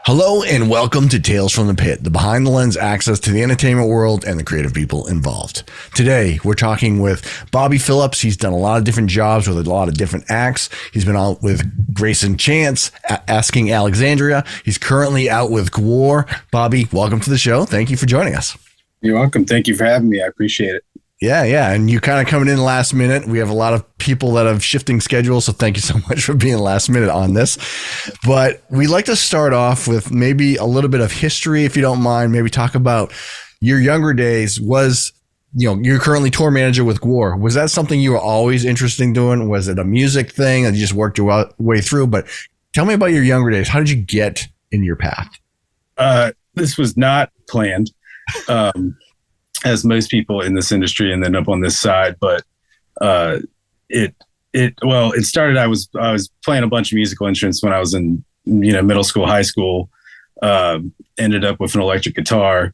Hello and welcome to Tales from the Pit, the behind the lens access to the entertainment world and the creative people involved. Today, we're talking with Bobby Phillips. He's done a lot of different jobs with a lot of different acts. He's been out with Grayson Chance, Asking Alexandria. He's currently out with GWAR. Bobby, welcome to the show. Thank you for joining us. You're welcome. Thank you for having me. I appreciate it. Yeah. And you kind of coming in last minute. We have a lot of people that have shifting schedules, so thank you so much for being last minute on this. But we'd like to start off with maybe a little bit of history, if you don't mind. Maybe talk about your younger days. You're currently tour manager with GWAR. Was that something you were always interested in doing? Was it a music thing that you just worked your way through? But tell me about your younger days. How did you get in your path? This was not planned. As most people in this industry and then up on this side, but it started. I was playing a bunch of musical instruments when I was in middle school, high school. Ended up with an electric guitar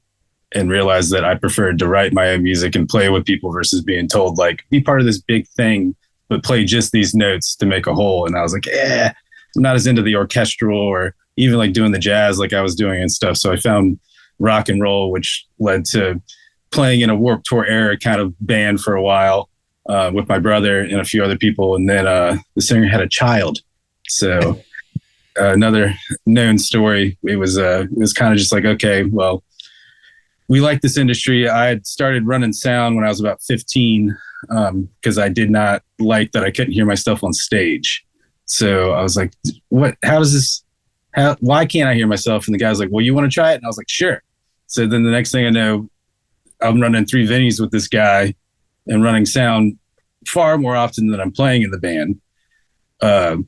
and realized that I preferred to write my own music and play with people versus being told like be part of this big thing, but play just these notes to make a whole. And I was like, I'm not as into the orchestral or even like doing the jazz like I was doing and stuff. So I found rock and roll, which led to playing in a Warped Tour era kind of band for a while with my brother and a few other people. And then the singer had a child. So another known story. It was kind of just like, okay, well, we like this industry. I had started running sound when I was about 15 because I did not like that I couldn't hear myself on stage. So I was like, why can't I hear myself? And the guy was like, well, you want to try it? And I was like, sure. So then the next thing I know, I'm running 3 venues with this guy and running sound far more often than I'm playing in the band. And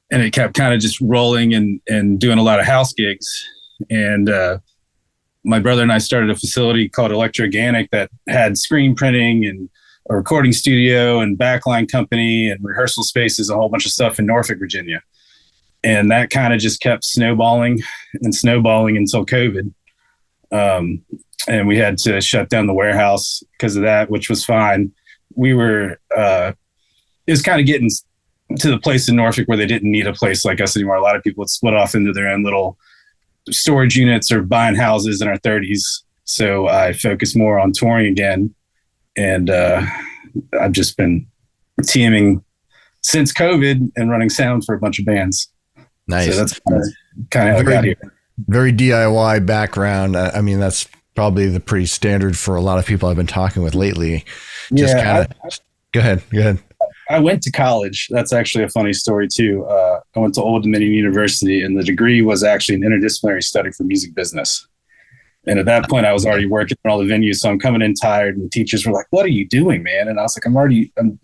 it kept kind of just rolling and doing a lot of house gigs. And my brother and I started a facility called Electroganic that had screen printing and a recording studio and backline company and rehearsal spaces, a whole bunch of stuff in Norfolk, Virginia. And that kind of just kept snowballing until COVID. And we had to shut down the warehouse because of that, which was fine. We were, it was kind of getting to the place in Norfolk where they didn't need a place like us anymore. A lot of people would split off into their own little storage units or buying houses in our 30s. So I focused more on touring again. And I've just been teaming since COVID and running sound for a bunch of bands. Nice. So that's kind of how I got here. Very DIY background. I mean, that's probably the pretty standard for a lot of people I've been talking with lately. Go ahead. I went to college. That's actually a funny story too. I went to Old Dominion University and the degree was actually an interdisciplinary study for music business. And at that point I was already working in all the venues. So I'm coming in tired and the teachers were like, what are you doing, man? And I was like,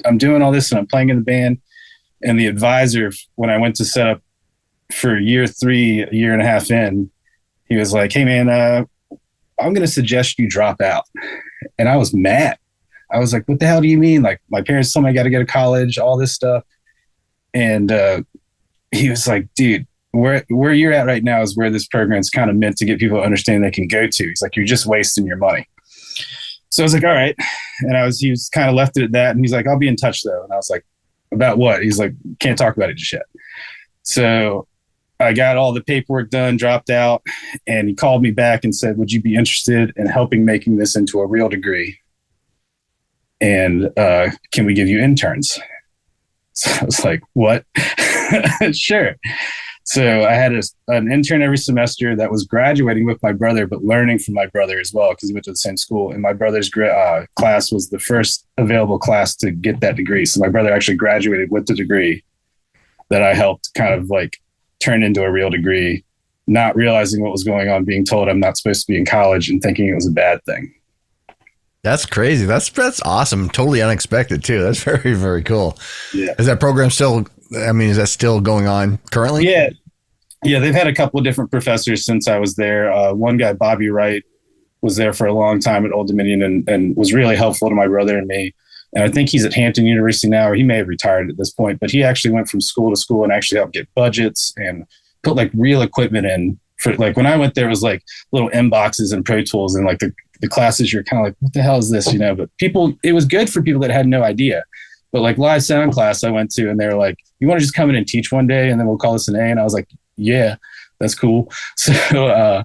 I'm doing all this and I'm playing in the band. And the advisor, when I went to set up for year 3, a year and a half in, he was like, hey man, I'm going to suggest you drop out. And I was mad. I was like, what the hell do you mean? Like my parents told me I got to go to college, all this stuff. And he was like, dude, where you're at right now is where this program is kind of meant to get people to understand they can go to. He's like, you're just wasting your money. So I was like, all right. And he was kind of left it at that. And he's like, I'll be in touch though. And I was like, about what? He's like, can't talk about it just yet. So I got all the paperwork done, dropped out, and he called me back and said, would you be interested in helping making this into a real degree? And can we give you interns? So I was like, what? Sure. So I had an intern every semester that was graduating with my brother, but learning from my brother as well, because he went to the same school. And my brother's class was the first available class to get that degree. So my brother actually graduated with the degree that I helped kind of like turn into a real degree. not realizing what was going on, being told I'm not supposed to be in college and thinking it was a bad thing. That's crazy. That's awesome. Totally unexpected too. That's very, very cool. Yeah. Is that program still, is that still going on currently? Yeah. Yeah. They've had a couple of different professors since I was there. One guy, Bobby Wright, was there for a long time at Old Dominion and was really helpful to my brother and me. And I think he's at Hampton University now, or he may have retired at this point, but he actually went from school to school and actually helped get budgets and put like real equipment in. For like when I went there, it was like little M boxes and Pro Tools, and like the classes, you're kind of like, what the hell is this? But it was good for people that had no idea. But like live sound class I went to, and they were like, you want to just come in and teach one day and then we'll call this an A? And I was like, yeah, that's cool. So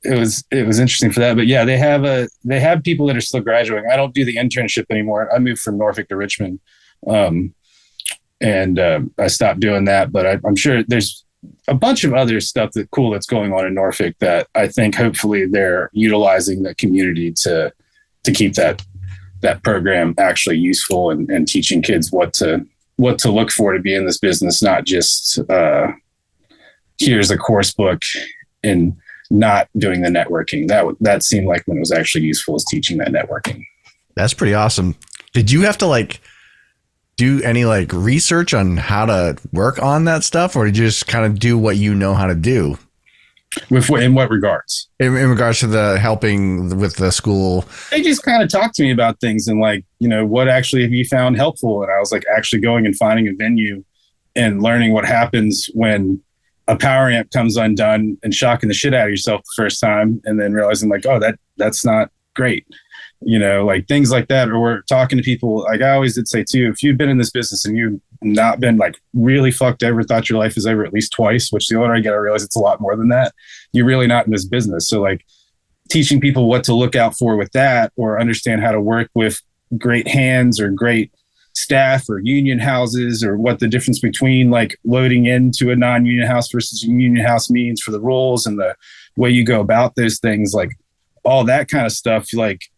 it was interesting for that. But yeah, they have people that are still graduating. I don't do the internship anymore. I moved from Norfolk to Richmond. And I stopped doing that, but I'm sure there's a bunch of other stuff that's going on in Norfolk that I think hopefully they're utilizing the community to keep that program actually useful and teaching kids what to look for to be in this business, not just here's a course book and not doing the networking. That seemed like when it was actually useful is teaching that networking. That's pretty awesome. Did you have to do any research on how to work on that stuff, or did you just kind of do what you know how to do? In what regards? In regards to the helping with the school. They just kind of talked to me about things and what actually have you found helpful? And I was actually going and finding a venue and learning what happens when a power amp comes undone and shocking the shit out of yourself the first time, and then realizing that's not great. Things like that. Or we're talking to people, I always did say too, if you've been in this business and you've not been really fucked over, thought your life is over at least twice, which the older I get, I realize it's a lot more than that. You're really not in this business. So teaching people what to look out for with that, or understand how to work with great hands or great staff or union houses, or what the difference between loading into a non-union house versus a union house means for the rules and the way you go about those things, all that kind of stuff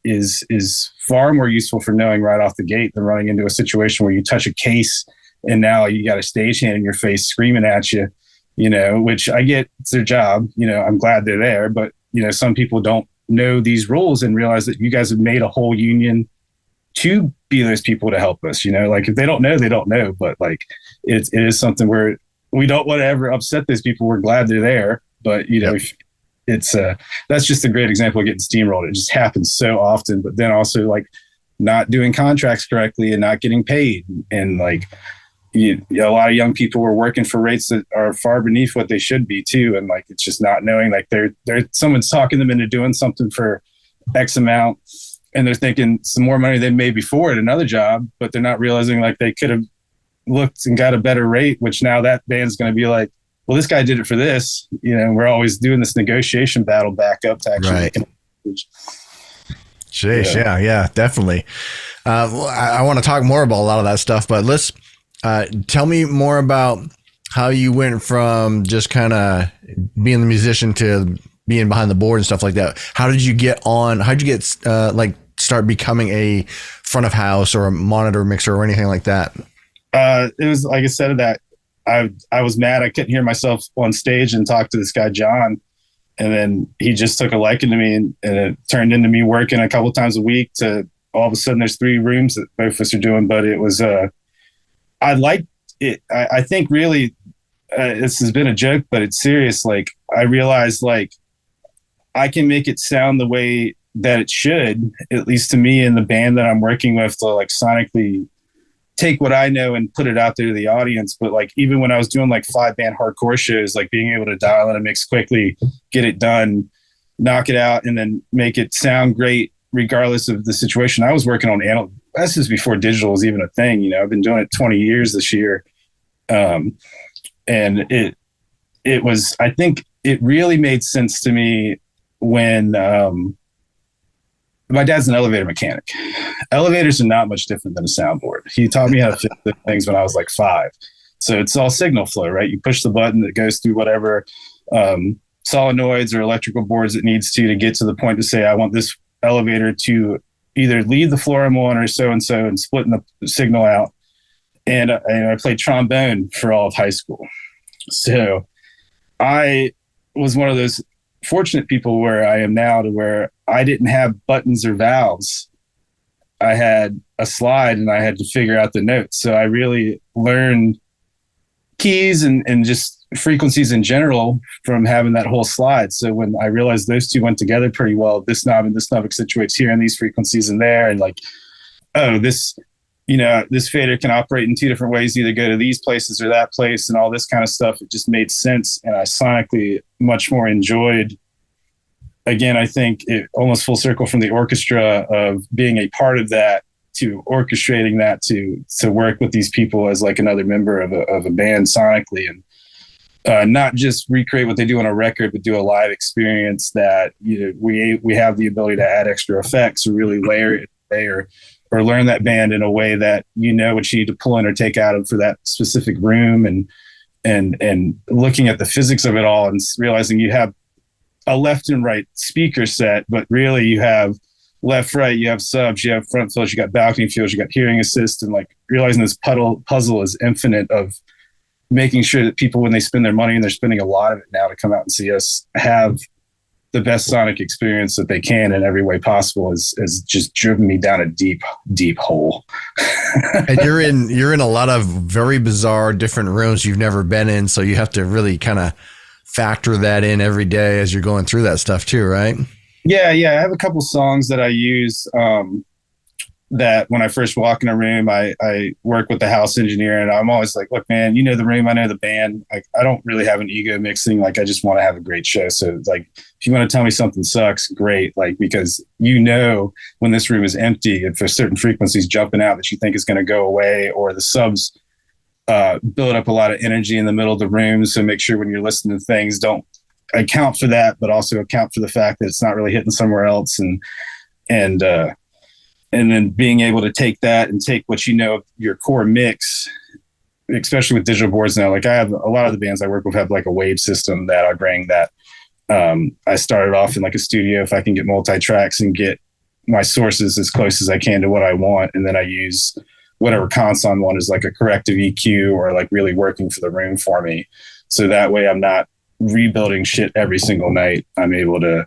is far more useful for knowing right off the gate than running into a situation where you touch a case and now you got a stagehand in your face screaming at you, which I get, it's their job. I'm glad they're there, but some people don't know these rules and realize that you guys have made a whole union to be those people to help us. If they don't know, they don't know, but it is something where we don't want to ever upset those people. We're glad they're there, but yep. It's that's just a great example of getting steamrolled. It just happens so often, but then also not doing contracts correctly and not getting paid. And a lot of young people were working for rates that are far beneath what they should be too. And it's just not knowing they're someone's talking them into doing something for X amount, and they're thinking some more money they made before at another job, but they're not realizing they could have looked and got a better rate, which now that band's going to be well, this guy did it for this. We're always doing this negotiation battle back up to actually right. Sheesh, yeah, definitely. I want to talk more about a lot of that stuff, but let's tell me more about how you went from just kind of being the musician to being behind the board and stuff like that. How did you get on? How'd you get start becoming a front of house or a monitor mixer or anything like that? It was like I said that. I was mad I couldn't hear myself on stage and talk to this guy, John. And then he just took a liking to me, and it turned into me working a couple times a week to all of a sudden there's 3 rooms that both of us are doing. But it was, I liked it. I think really this has been a joke, but it's serious. I realized I can make it sound the way that it should, at least to me and the band that I'm working with, to sonically take what I know and put it out there to the audience. But even when I was doing 5-band hardcore shows, being able to dial in a mix quickly, get it done, knock it out, and then make it sound great regardless of the situation. I was working on this is before digital was even a thing. I've been doing it 20 years this year. And it was, I think it really made sense to me when my dad's an elevator mechanic. Elevators are not much different than a soundboard. He taught me how to fix the things when I was 5. So it's all signal flow, right? You push the button that goes through whatever solenoids or electrical boards it needs to get to the point to say, I want this elevator to either leave the floor I'm on or so-and-so, and splitting the signal out. And I played trombone for all of high school. So I was one of those fortunate people where I am now, to where I didn't have buttons or valves. I had a slide and I had to figure out the notes. So I really learned keys and just frequencies in general from having that whole slide. So when I realized those two went together pretty well, this knob and this knob accentuates here and these frequencies in there, and like, oh, this, this fader can operate in two different ways, either go to these places or that place, and all this kind of stuff. It just made sense. And I sonically much more enjoyed, again, I think it almost full circle from the orchestra of being a part of that to orchestrating that to work with these people as like another member of a band sonically, and not just recreate what they do on a record, but do a live experience that we have the ability to add extra effects or really layer it or learn that band in a way that what you need to pull in or take out of for that specific room, and looking at the physics of it all and realizing you have a left and right speaker set, but really you have left, right, you have subs, you have front fills, you got balcony fills, you got hearing assist, and like realizing this puzzle is infinite of making sure that people, when they spend their money, and they're spending a lot of it now to come out and see us, have the best sonic experience that they can in every way possible, has just driven me down a deep, deep hole. And you're in a lot of very bizarre different rooms you've never been in. So you have to really kind of factor that in every day as you're going through that stuff too, right? Yeah. I have a couple songs that I use that when I first walk in a room, I work with the house engineer, and I'm always like, look, man, the room, I know the band. I don't really have an ego mixing. Like, I just want to have a great show. So it's like, if you want to tell me something sucks, great. Like, because when this room is empty, if there's certain frequencies jumping out that you think is going to go away, or the subs build up a lot of energy in the middle of the room. So make sure when you're listening to things, don't account for that, but also account for the fact that it's not really hitting somewhere else. And then being able to take that and take what your core mix, especially with digital boards now. Like, I have a lot of the bands I work with have like a wave system that I bring that I started off in like a studio, if I can get multi-tracks and get my sources as close as I can to what I want. And then I use whatever console one is like a corrective EQ, or like really working for the room for me. So that way I'm not rebuilding shit every single night. I'm able to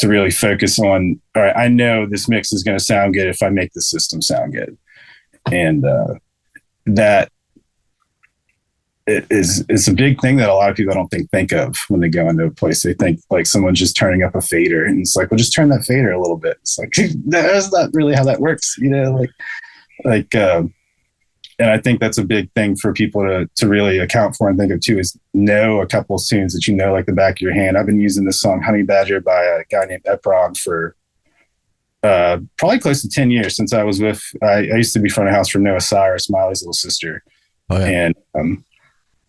really focus on, all right, I know this mix is going to sound good if I make the system sound good. And that is a big thing that a lot of people don't think of when they go into a place. They think like someone's just turning up a fader, and it's like, well, just turn that fader a little bit. It's like, that's not really how that works, and I think that's a big thing for people to really account for and think of too, is know a couple of tunes that like the back of your hand. I've been using this song Honey Badger by a guy named Eprog for probably close to 10 years, since I was I used to be front of house for Noah Cyrus, Miley's little sister. Oh, yeah. And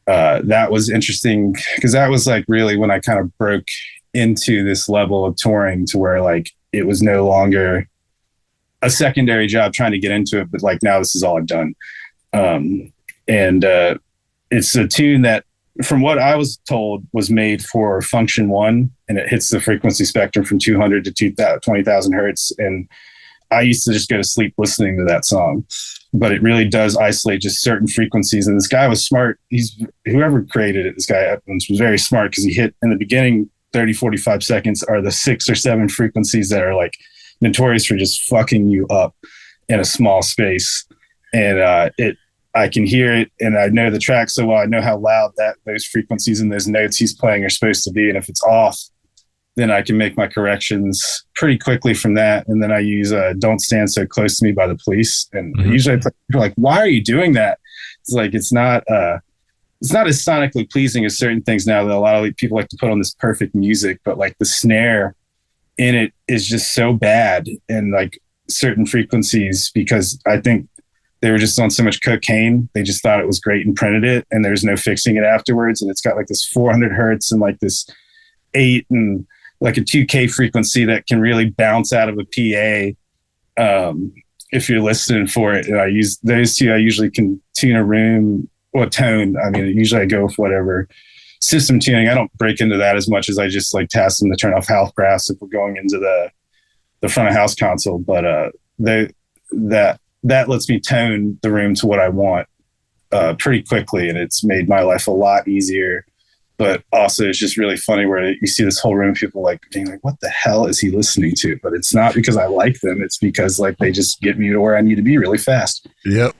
that was interesting because that was like really when I kind of broke into this level of touring, to where like it was no longer a secondary job trying to get into it, but like now this is all I've done. It's a tune that, from what I was told, was made for function 1, and it hits the frequency spectrum from 200 to 20,000 hertz. And I used to just go to sleep listening to that song, but it really does isolate just certain frequencies. And this guy was smart. Whoever created it, this guy Evans, was very smart, because he hit in the beginning 30, 45 seconds are the 6 or 7 frequencies that are like notorious for just fucking you up in a small space. And I can hear it, and I know the track so well. I know how loud those frequencies and those notes he's playing are supposed to be. And if it's off, then I can make my corrections pretty quickly from that. And then I use Don't Stand So Close to Me by the Police. And usually people are like, why are you doing that? It's like, it's not as sonically pleasing as certain things now that a lot of people like to put on this perfect music, but like the snare in it is just so bad, and like certain frequencies, because I think they were just on so much cocaine. They just thought it was great and printed it, and there's no fixing it afterwards. And it's got like this 400 hertz and like this 8 and like a 2K frequency that can really bounce out of a PA if you're listening for it. And I use those two. I usually can tune a room or tone. I mean, usually I go with whatever system tuning. I don't break into that as much as I just like task them to turn off half brass if we're going into the front of house console. But that lets me tone the room to what I want pretty quickly, and it's made my life a lot easier but also it's just really funny where you see this whole room of people like being like, what the hell is he listening to? But it's not because I like them. It's because like they just get me to where I need to be really fast. Yep.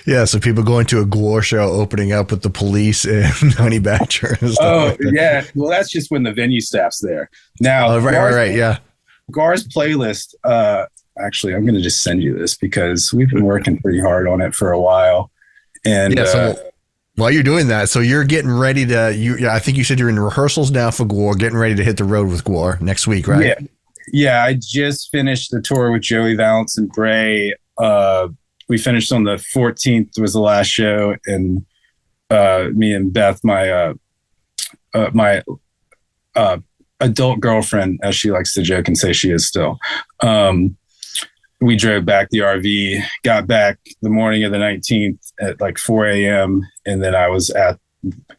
Yeah. So people going to a GWAR show, opening up with the Police and Honey Badger. And stuff yeah. Well, that's just when the venue staff's there. Now, right. Yeah. GWAR's playlist. Actually, I'm going to just send you this because we've been working pretty hard on it for a while. And yeah, so while you're doing that, so you're getting ready to, I think you said you're in rehearsals now for GWAR, getting ready to hit the road with GWAR next week, right? Yeah. I just finished the tour with Joey, Valence and Brae. We finished on the 14th was the last show. And me and Beth, my adult girlfriend, as she likes to joke and say she is still, we drove back the RV, got back the morning of the 19th at like 4 a.m. And then I was at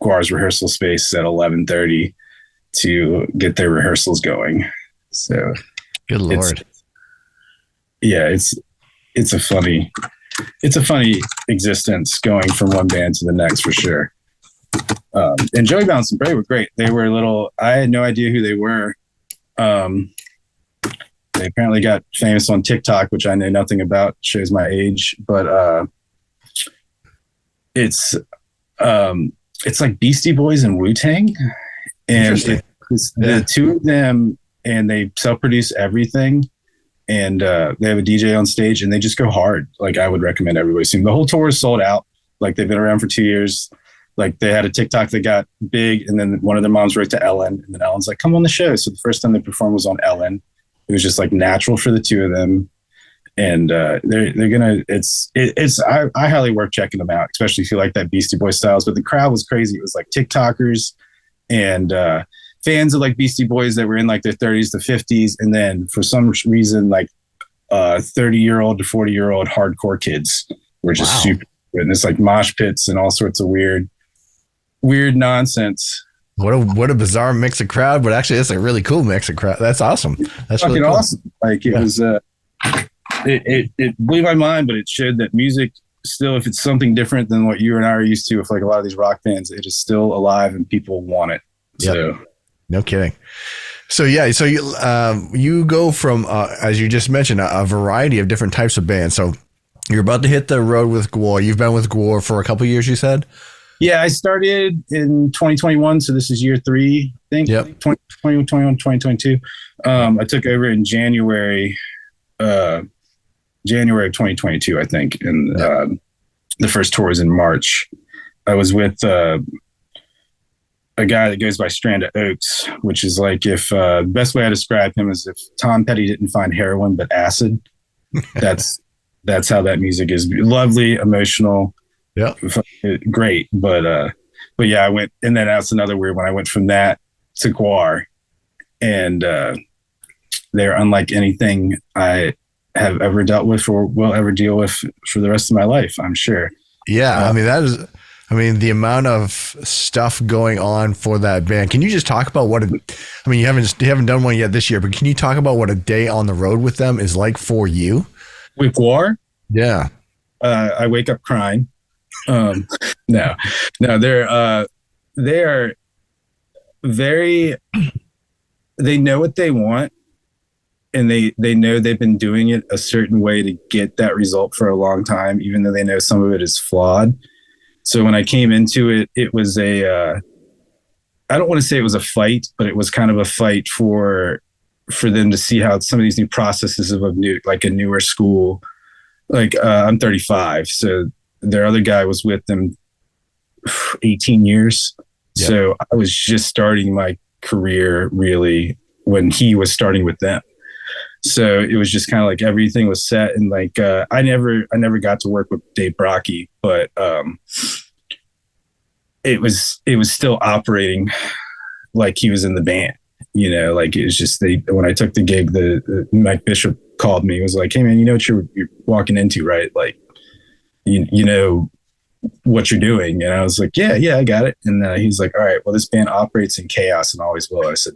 GWAR's rehearsal space at 11:30 to get their rehearsals going. So good Lord. It's a funny existence going from one band to the next for sure. And Joey, Valence and Brae were great. They were I had no idea who they were. They apparently got famous on TikTok, which I know nothing about, shows my age, but it's like Beastie Boys and Wu-Tang. And it's the two of them, and they self-produce everything. And they have a DJ on stage, and they just go hard. Like, I would recommend everybody see them. The whole tour is sold out. Like, they've been around for 2 years. Like, they had a TikTok that got big, and then one of their moms wrote to Ellen, and then Ellen's like, come on the show. So the first time they performed was on Ellen. It was just like natural for the two of them. And they're gonna, I highly work checking them out, especially if you like that Beastie Boy styles. But the crowd was crazy. It was like TikTokers and fans of like Beastie Boys that were in like their 30s to 50s. And then for some reason, like 30-year-old to 40-year-old hardcore kids were just super good. And it's like mosh pits and all sorts of weird nonsense. What a bizarre mix of crowd, but actually it's a really cool mix of crowd. That's awesome. That's fucking really cool. Awesome. Like it was, it blew my mind, but it showed that music still, if it's something different than what you and I are used to, with like a lot of these rock bands, it is still alive and people want it. Yep. So no kidding. So yeah, so you go from as you just mentioned, a variety of different types of bands. So you're about to hit the road with GWAR. You've been with GWAR for a couple of years, you said? Yeah, I started in 2021, so this is year 3, I think. Yep. 2021, 2022. I took over in January of 2022, I think, and the first tour was in March. I was with a guy that goes by Strand of Oaks, which is like if the best way I describe him is if Tom Petty didn't find heroin but acid. That's how that music is. Lovely, emotional. Yeah, great. But yeah, I went, and then that's another weird one. I went from that to GWAR, and they're unlike anything I have ever dealt with or will ever deal with for the rest of my life, I'm sure. Yeah, I mean, the amount of stuff going on for that band. Can you just talk about you haven't done one yet this year, but can you talk about what a day on the road with them is like for you? With GWAR? Yeah. I wake up crying. No, they are very, they know what they want, and they know they've been doing it a certain way to get that result for a long time, even though they know some of it is flawed. So when I came into it, it was I don't want to say it was a fight, but it was kind of a fight for them to see how some of these new processes of a newer school, I'm 35. So their other guy was with them 18 years. Yep. So I was just starting my career really when he was starting with them. So it was just kind of like everything was set, and I never got to work with Dave Brockie, but it was still operating like he was in the band, it was just when I took the gig, the Mike Bishop called me. He was like, hey man, you know what you're walking into, right? Like, you know what you're doing. And I was like, yeah, I got it. And he's like, all right, well, this band operates in chaos and always will. I said,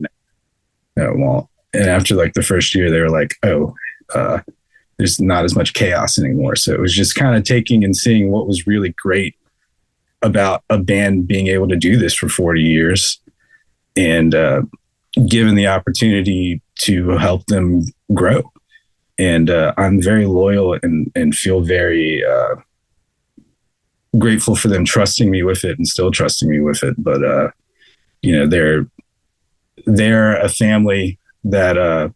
no, it won't. And after the first year, they were like, there's not as much chaos anymore. So it was just kind of taking and seeing what was really great about a band being able to do this for 40 years and given the opportunity to help them grow. And I'm very loyal and feel very grateful for them trusting me with it and still trusting me with it. But, they're a family that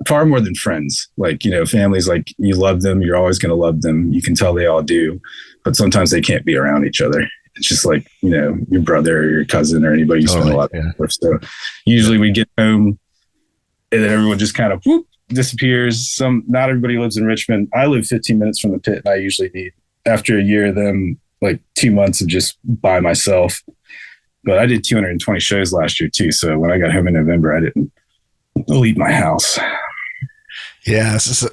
far more than friends. Like, families, like, you love them, you're always going to love them. You can tell they all do, but sometimes they can't be around each other. It's just like, your brother or your cousin or anybody you spend a lot of time with. So usually we get home and then everyone just kind of disappears. Not everybody lives in Richmond. I live 15 minutes from the pit, and I usually need, after a year of them, like 2 months of just by myself. But I did 220 shows last year too. So when I got home in November, I didn't leave my house. Yeah. So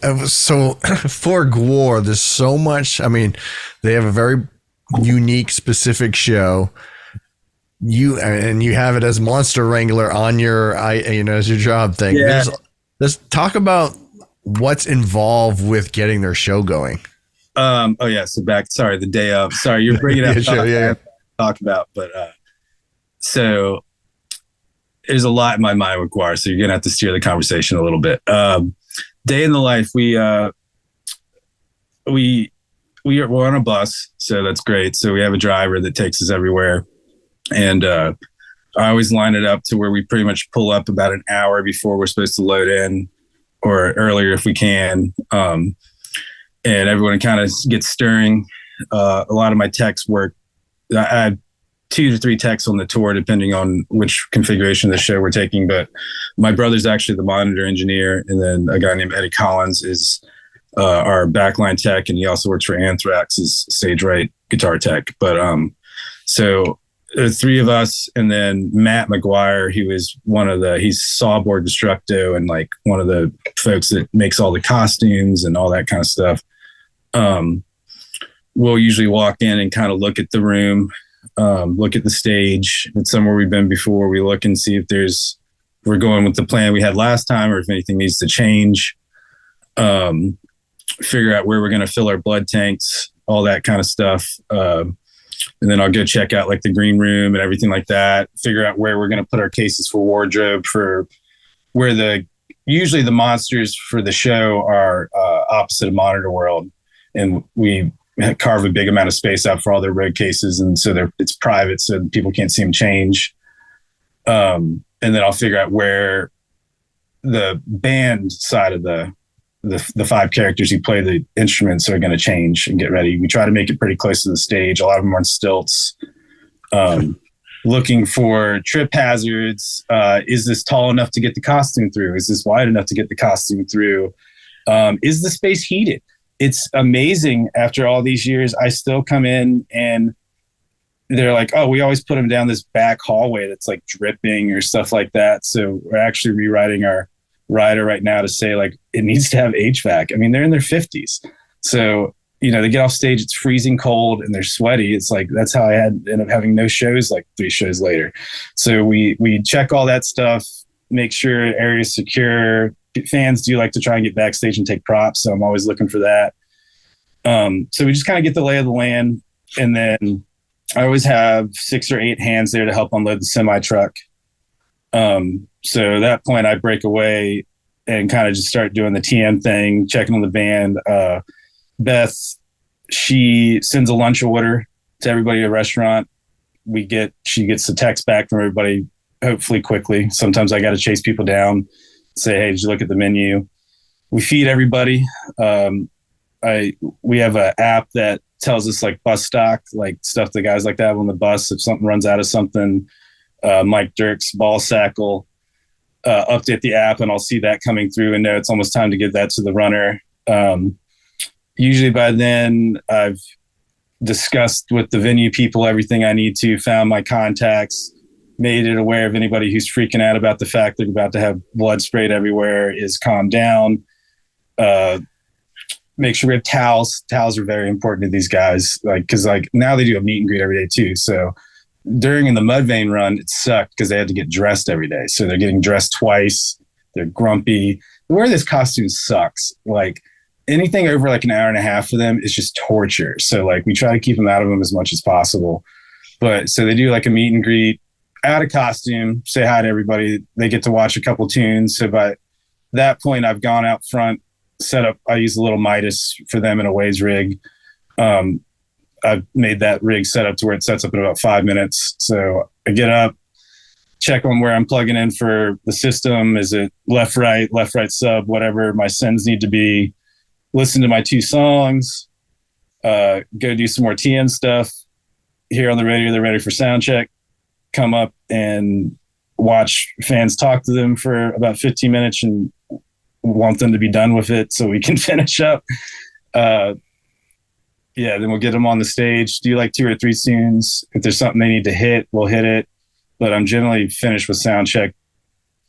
for GWAR, there's so much. I mean, they have a very unique, specific show. You have it as Monster Wrangler on your, as your job thing. Yeah. Let's talk about what's involved with getting their show going. So the day of. Sorry, you're bringing up talk about, but so there's a lot in my mind with GWAR, so you're gonna have to steer the conversation a little bit. Day in the life, we're on a bus, so that's great. So we have a driver that takes us everywhere, and I always line it up to where we pretty much pull up about an hour before we're supposed to load in, or earlier if we can. And everyone kind of gets stirring. A lot of my techs work. I had 2 to 3 techs on the tour, depending on which configuration of the show we're taking. But my brother's actually the monitor engineer. And then a guy named Eddie Collins is our backline tech. And he also works for Anthrax as stage right guitar tech. But so the 3 of us, and then Matt McGuire, he's Sawboard Destructo and like one of the folks that makes all the costumes and all that kind of stuff. We'll usually walk in and kind of look at the room, look at the stage. If it's somewhere we've been before, we look and see if we're going with the plan we had last time or if anything needs to change. Figure out where we're going to fill our blood tanks, all that kind of stuff. And then I'll go check out like the green room and everything like that. Figure out where we're going to put our cases for wardrobe, for where usually the monsters for the show are opposite of Monitor World. And we carve a big amount of space out for all their road cases. And so it's private, so people can't see them change. And then I'll figure out where the band side of the 5 characters who play the instruments are going to change and get ready. We try to make it pretty close to the stage. A lot of them are on stilts. Looking for trip hazards. Is this tall enough to get the costume through? Is this wide enough to get the costume through? Is the space heated? It's amazing. After all these years, I still come in and they're like, oh, we always put them down this back hallway that's like dripping or stuff like that. So we're actually rewriting our rider right now to say like it needs to have HVAC. I mean, they're in their 50s. So, they get off stage, it's freezing cold and they're sweaty. It's like, that's how I ended up having no shows like 3 shows later. So we check all that stuff, make sure area's secure. Fans do like to try and get backstage and take props. So I'm always looking for that. So we just kind of get the lay of the land. And then I always have 6 or 8 hands there to help unload the semi truck. So at that point I break away and kind of just start doing the TM thing, checking on the band. Beth, she sends a lunch order to everybody at a restaurant. She gets the text back from everybody, hopefully quickly. Sometimes I got to chase people down, say, hey, did you look at the menu? We feed everybody. We have an app that tells us like bus stock, like stuff the guys like to have on the bus. If something runs out of something, Mike Dirks, ball sack will update the app and I'll see that coming through and know it's almost time to get that to the runner. Usually by then I've discussed with the venue people everything I need to, found my contacts, made it aware of anybody who's freaking out about the fact they're about to have blood sprayed everywhere is calmed down. Make sure we have towels. Towels are very important to these guys. Cause now they do a meet and greet every day too. So during the Mudvayne run, it sucked because they had to get dressed every day. So they're getting dressed twice. They're grumpy. Wear this costume sucks. anything over like an hour and a half for them is just torture. So like we try to keep them out of them as much as possible. But so they do like a meet and greet, out of costume, say hi to everybody. They get to watch a couple tunes. So by that point, I've gone out front, set up. I use a little Midas for them in a Waze rig. I've made that rig set up to where it sets up in about 5 minutes. So I get up, check on where I'm plugging in for the system. Is it left, right, sub, whatever my sends need to be. Listen to my 2 songs, go do some more TN stuff. Here on the radio, they're ready for sound check. Come up and watch fans talk to them for about 15 minutes and want them to be done with it so we can finish up. Then we'll get them on the stage, do like 2 or 3 tunes. If there's something they need to hit, we'll hit it. But I'm generally finished with sound check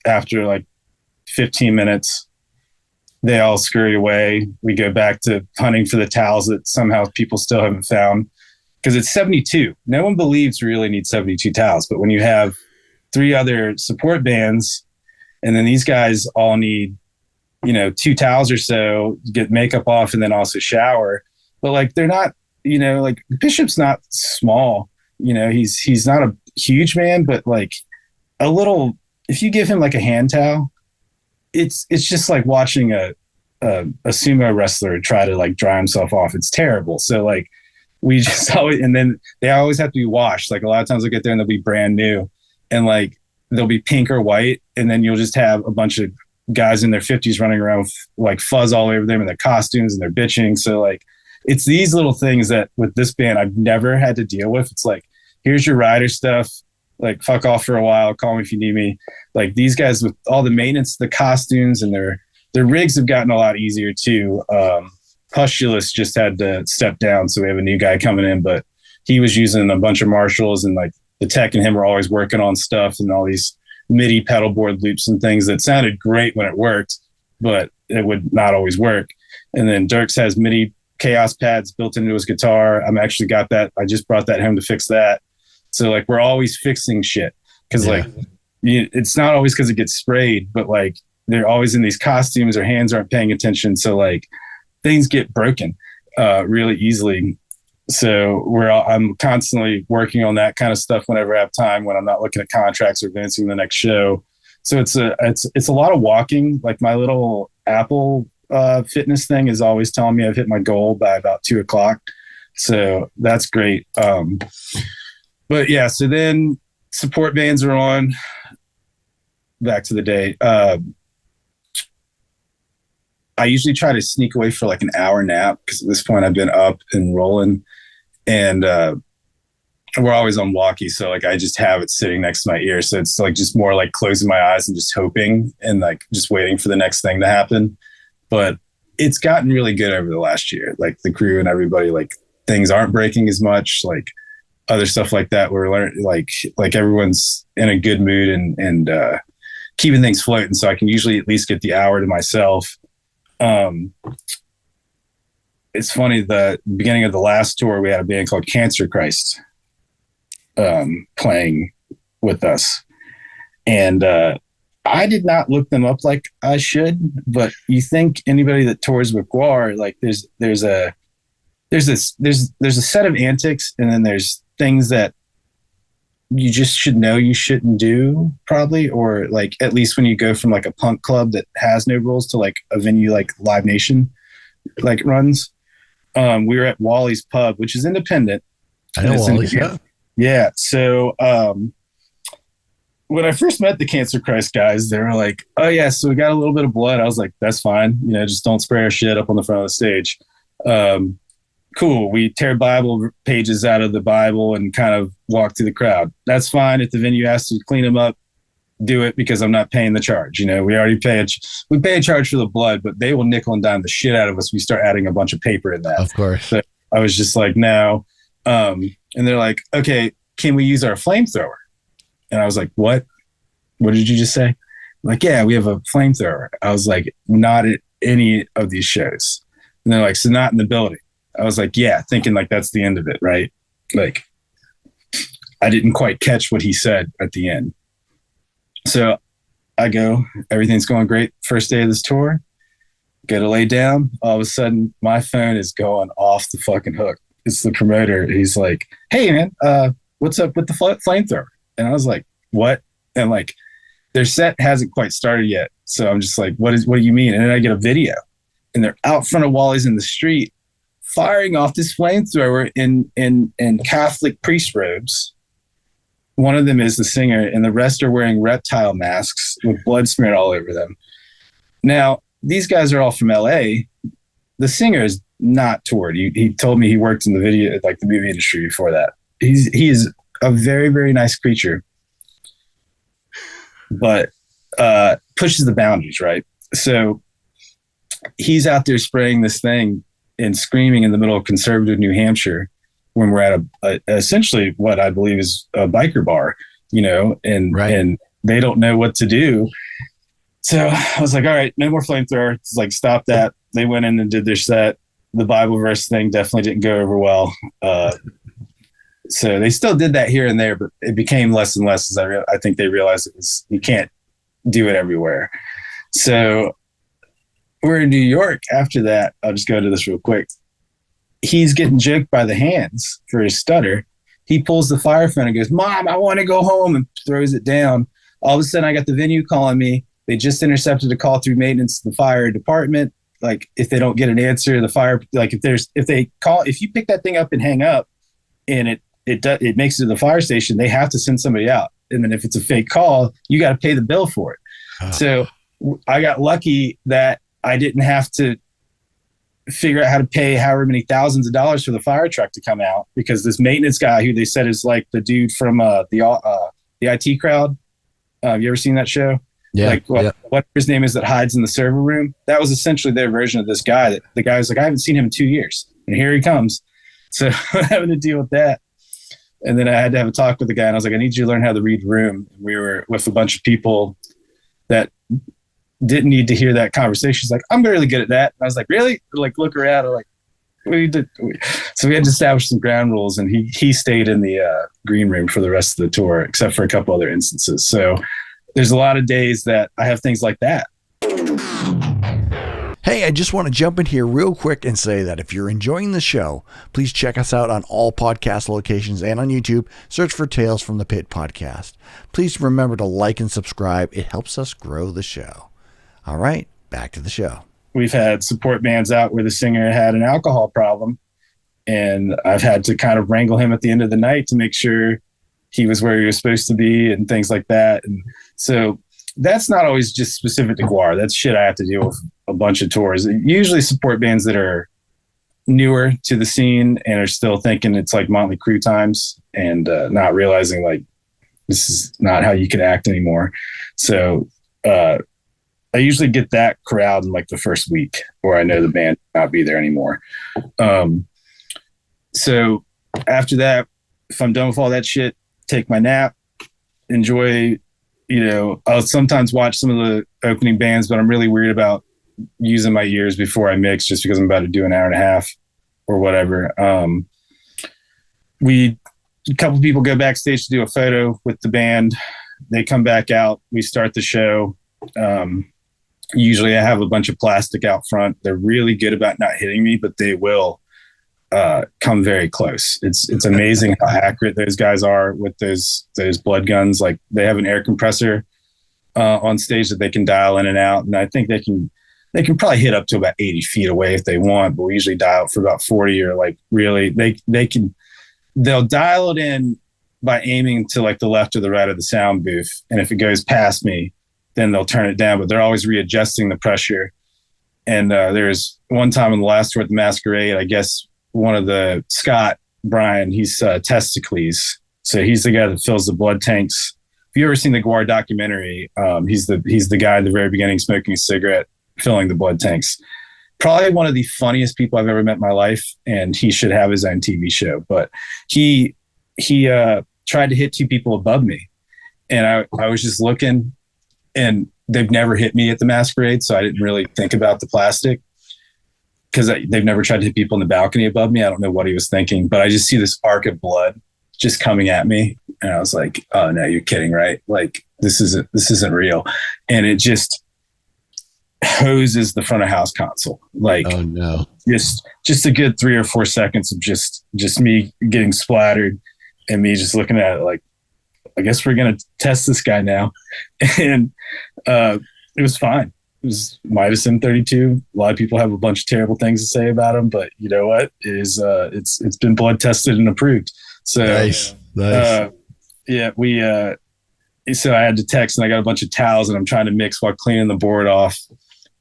after like 15 minutes. They all scurry away. We go back to hunting for the towels that somehow people still haven't found. Because it's 72. No one believes we really need 72 towels. But when you have 3 other support bands, and then these guys all need, 2 towels or so, get makeup off and then also shower. But like, they're not, like Bishop's not small. He's not a huge man, but like a little, if you give him like a hand towel, it's just like watching a sumo wrestler try to like dry himself off. It's terrible. So like, we just always, and then they always have to be washed. Like a lot of times I'll get there and they'll be brand new and like they'll be pink or white. And then you'll just have a bunch of guys in their 50s running around with like fuzz all over them and their costumes and they're bitching. So like, it's these little things that with this band, I've never had to deal with. It's like, here's your rider stuff. Like fuck off for a while. Call me if you need me. Like these guys with all the maintenance, the costumes and their rigs have gotten a lot easier too. Pustulus just had to step down, so we have a new guy coming in, but he was using a bunch of Marshalls and like the tech and him were always working on stuff and all these MIDI pedal board loops and things that sounded great when it worked, but it would not always work. And then Dirks has MIDI chaos pads built into his guitar. I'm actually got that. I just brought that home to fix that. So like we're always fixing shit because like it's not always because it gets sprayed, but like they're always in these costumes, their hands aren't paying attention. So like things get broken really easily. So I'm constantly working on that kind of stuff whenever I have time, when I'm not looking at contracts or advancing the next show. So it's a lot of walking. Like my little Apple fitness thing is always telling me I've hit my goal by about 2:00. So that's great. But yeah, so then support bands are on. Back to the day. I usually try to sneak away for like an hour nap because at this point I've been up and rolling, and we're always on walkie. So like I just have it sitting next to my ear. So it's like just more like closing my eyes and just hoping and like just waiting for the next thing to happen. But it's gotten really good over the last year. Like the crew and everybody, like things aren't breaking as much, like other stuff like that. We're learning like everyone's in a good mood and keeping things floating. So I can usually at least get the hour to myself. It's funny, the beginning of the last tour, we had a band called Cancer Christ playing with us. And I did not look them up like I should, but you think anybody that tours with GWAR, like there's a set of antics, and then there's things that you just should know you shouldn't do, probably, or like at least when you go from like a punk club that has no rules to like a venue like Live Nation like runs. We were at Wally's Pub, which is independent. I know Wally's, yeah. Yeah. So when I first met the Cancer Christ guys, they were like, "Oh yeah, so we got a little bit of blood." I was like, "That's fine. Just don't spray our shit up on the front of the stage." Cool. We tear Bible pages out of the Bible and kind of walk through the crowd. That's fine. If the venue has to clean them up, do it, because I'm not paying the charge. We already pay a charge for the blood, but they will nickel and dime the shit out of us. We start adding a bunch of paper in that. Of course. So I was just like, no. And they're like, okay, can we use our flamethrower? And I was like, what? What did you just say? Like, yeah, we have a flamethrower. I was like, not at any of these shows. And they're like, so not in the building. I was like, yeah, thinking like that's the end of it, right? Like, I didn't quite catch what he said at the end. So I go, everything's going great. First day of this tour, go to lay down. All of a sudden, my phone is going off the fucking hook. It's the promoter. He's like, "Hey, man, what's up with the flamethrower?" And I was like, "What?" And like, their set hasn't quite started yet. So I'm just like, what do you mean? And then I get a video, and they're out front of Wally's in the street, firing off this flamethrower in Catholic priest robes. One of them is the singer, and the rest are wearing reptile masks with blood smeared all over them. Now, these guys are all from LA. The singer is not toured. He told me he worked in the video, like the movie industry before that. He is a very, very nice creature, but pushes the boundaries, right? So he's out there spraying this thing and screaming in the middle of conservative New Hampshire when we're at a essentially what I believe is a biker bar, you know, and they don't know what to do. So I was like, all right, no more flamethrower. It's like, stop that. They went in and did their set. The Bible verse thing definitely didn't go over well. So they still did that here and there, but it became less and less as I think they realized you can't do it everywhere. So we're in New York after that. I'll just go into this real quick. He's getting joked by the hands for his stutter. He pulls the fire phone and goes, "Mom, I want to go home," and throws it down. All of a sudden I got the venue calling me. They just intercepted a call through maintenance to the fire department. Like, if they don't get an answer, the fire, like if you pick that thing up and hang up and it makes it to the fire station, they have to send somebody out. And then if it's a fake call, you got to pay the bill for it. So I got lucky that I didn't have to figure out how to pay however many thousands of dollars for the fire truck to come out, because this maintenance guy, who they said is like the dude from the IT Crowd. Have you ever seen that show? Yeah. What his name is that hides in the server room. That was essentially their version of this guy. That the guy was like, "I haven't seen him in 2 years, and here he comes." So having to deal with that. And then I had to have a talk with the guy, and I was like, "I need you to learn how to read the room." And we were with a bunch of people that didn't need to hear that conversation. He's like, "I'm really good at that." And I was like, "Really?" Like, look around. I'm like, "We did." So we had to establish some ground rules, and he stayed in the green room for the rest of the tour, except for a couple other instances. So there's a lot of days that I have things like that. Hey, I just want to jump in here real quick and say that if you're enjoying the show, please check us out on all podcast locations and on YouTube. Search for Tales from the Pit podcast. Please remember to like and subscribe. It helps us grow the show. All right, back to the show. We've had support bands out where the singer had an alcohol problem, and I've had to kind of wrangle him at the end of the night to make sure he was where he was supposed to be and things like that. And so that's not always just specific to GWAR. That's shit I have to deal with a bunch of tours. Usually support bands that are newer to the scene and are still thinking it's like Motley Crue times, and not realizing like this is not how you can act anymore. So I usually get that crowd in like the first week, where I know the band will not be there anymore. So after that, if I'm done with all that shit, take my nap, enjoy, I'll sometimes watch some of the opening bands, but I'm really weird about using my ears before I mix, just because I'm about to do an hour and a half or whatever. A couple people go backstage to do a photo with the band. They come back out. We start the show. Usually I have a bunch of plastic out front. They're really good about not hitting me, but they will come very close. It's amazing how accurate those guys are with those blood guns. Like, they have an air compressor on stage that they can dial in and out, and I think they can probably hit up to about 80 feet away if they want, but we usually dial for about 40, or like really they'll dial it in by aiming to like the left or the right of the sound booth, and if it goes past me, then they'll turn it down, but they're always readjusting the pressure. And there's one time in the last tour at the Masquerade, I guess one of the Scott Brian, he's Testicles, so he's the guy that fills the blood tanks. If you ever seen the GWAR documentary, he's the guy at the very beginning smoking a cigarette, filling the blood tanks. Probably one of the funniest people I've ever met in my life, and he should have his own TV show. But he tried to hit two people above me, and I was just looking, and they've never hit me at the Masquerade, so I didn't really think about the plastic, because they've never tried to hit people in the balcony above me. I don't know what he was thinking, but I just see this arc of blood just coming at me, and I was like, "Oh no, you're kidding, right? Like, this isn't real." And it just, hoses the front of house console. Like, oh no, just a good 3 or 4 seconds of just me getting splattered and me just looking at it like, I guess we're going to test this guy now. And it was fine. It was Midas M32. A lot of people have a bunch of terrible things to say about him, but you know what? It is, it's been blood tested and approved. So nice. Yeah, so I had to text, and I got a bunch of towels, and I'm trying to mix while cleaning the board off.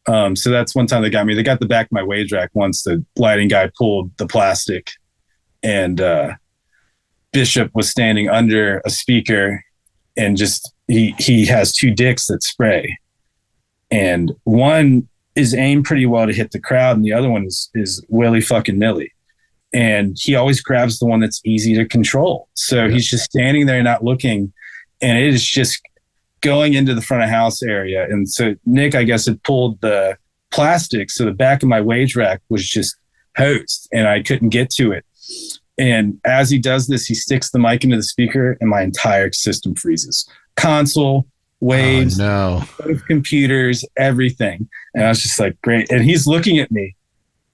So that's one time they got me. They got the back of my wage rack once. The lighting guy pulled the plastic, and Bishop was standing under a speaker, and just he has 2 dicks that spray, and one is aimed pretty well to hit the crowd, and the other one is willy fucking nilly. And he always grabs the one that's easy to control. So he's just standing there not looking, and it is just going into the front of house area. And so Nick, I guess, had pulled the plastic, so the back of my wage rack was just hosed, and I couldn't get to it. And as he does this, he sticks the mic into the speaker, and my entire system freezes. Console, waves, both computers, everything. And I was just like, great. And he's looking at me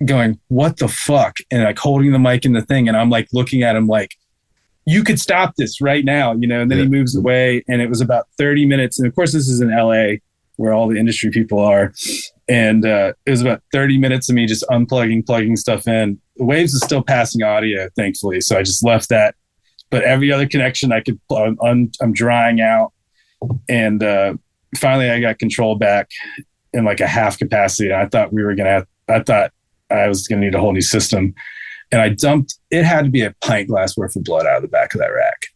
going, what the fuck? And like holding the mic in the thing. And I'm like looking at him like, you could stop this right now, you know? And then he moves away, and it was about 30 minutes. And of course, this is in LA where all the industry people are. And it was about 30 minutes of me just unplugging, plugging stuff in. The Waves is still passing audio, thankfully. So I just left that. But every other connection I could, I'm drying out. And finally I got control back in like a half capacity. And I thought I was going to need a whole new system. And I dumped, it had to be a pint glass worth of blood out of the back of that rack.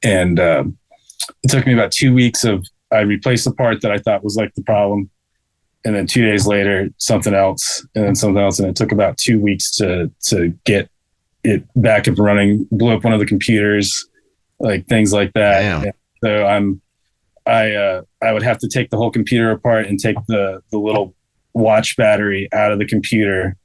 And it took me about 2 weeks I replaced the part that I thought was like the problem. And then 2 days later, something else, and then something else. And it took about 2 weeks to get it back up and running, blew up one of the computers, like things like that. So I would have to take the whole computer apart and take the little watch battery out of the computer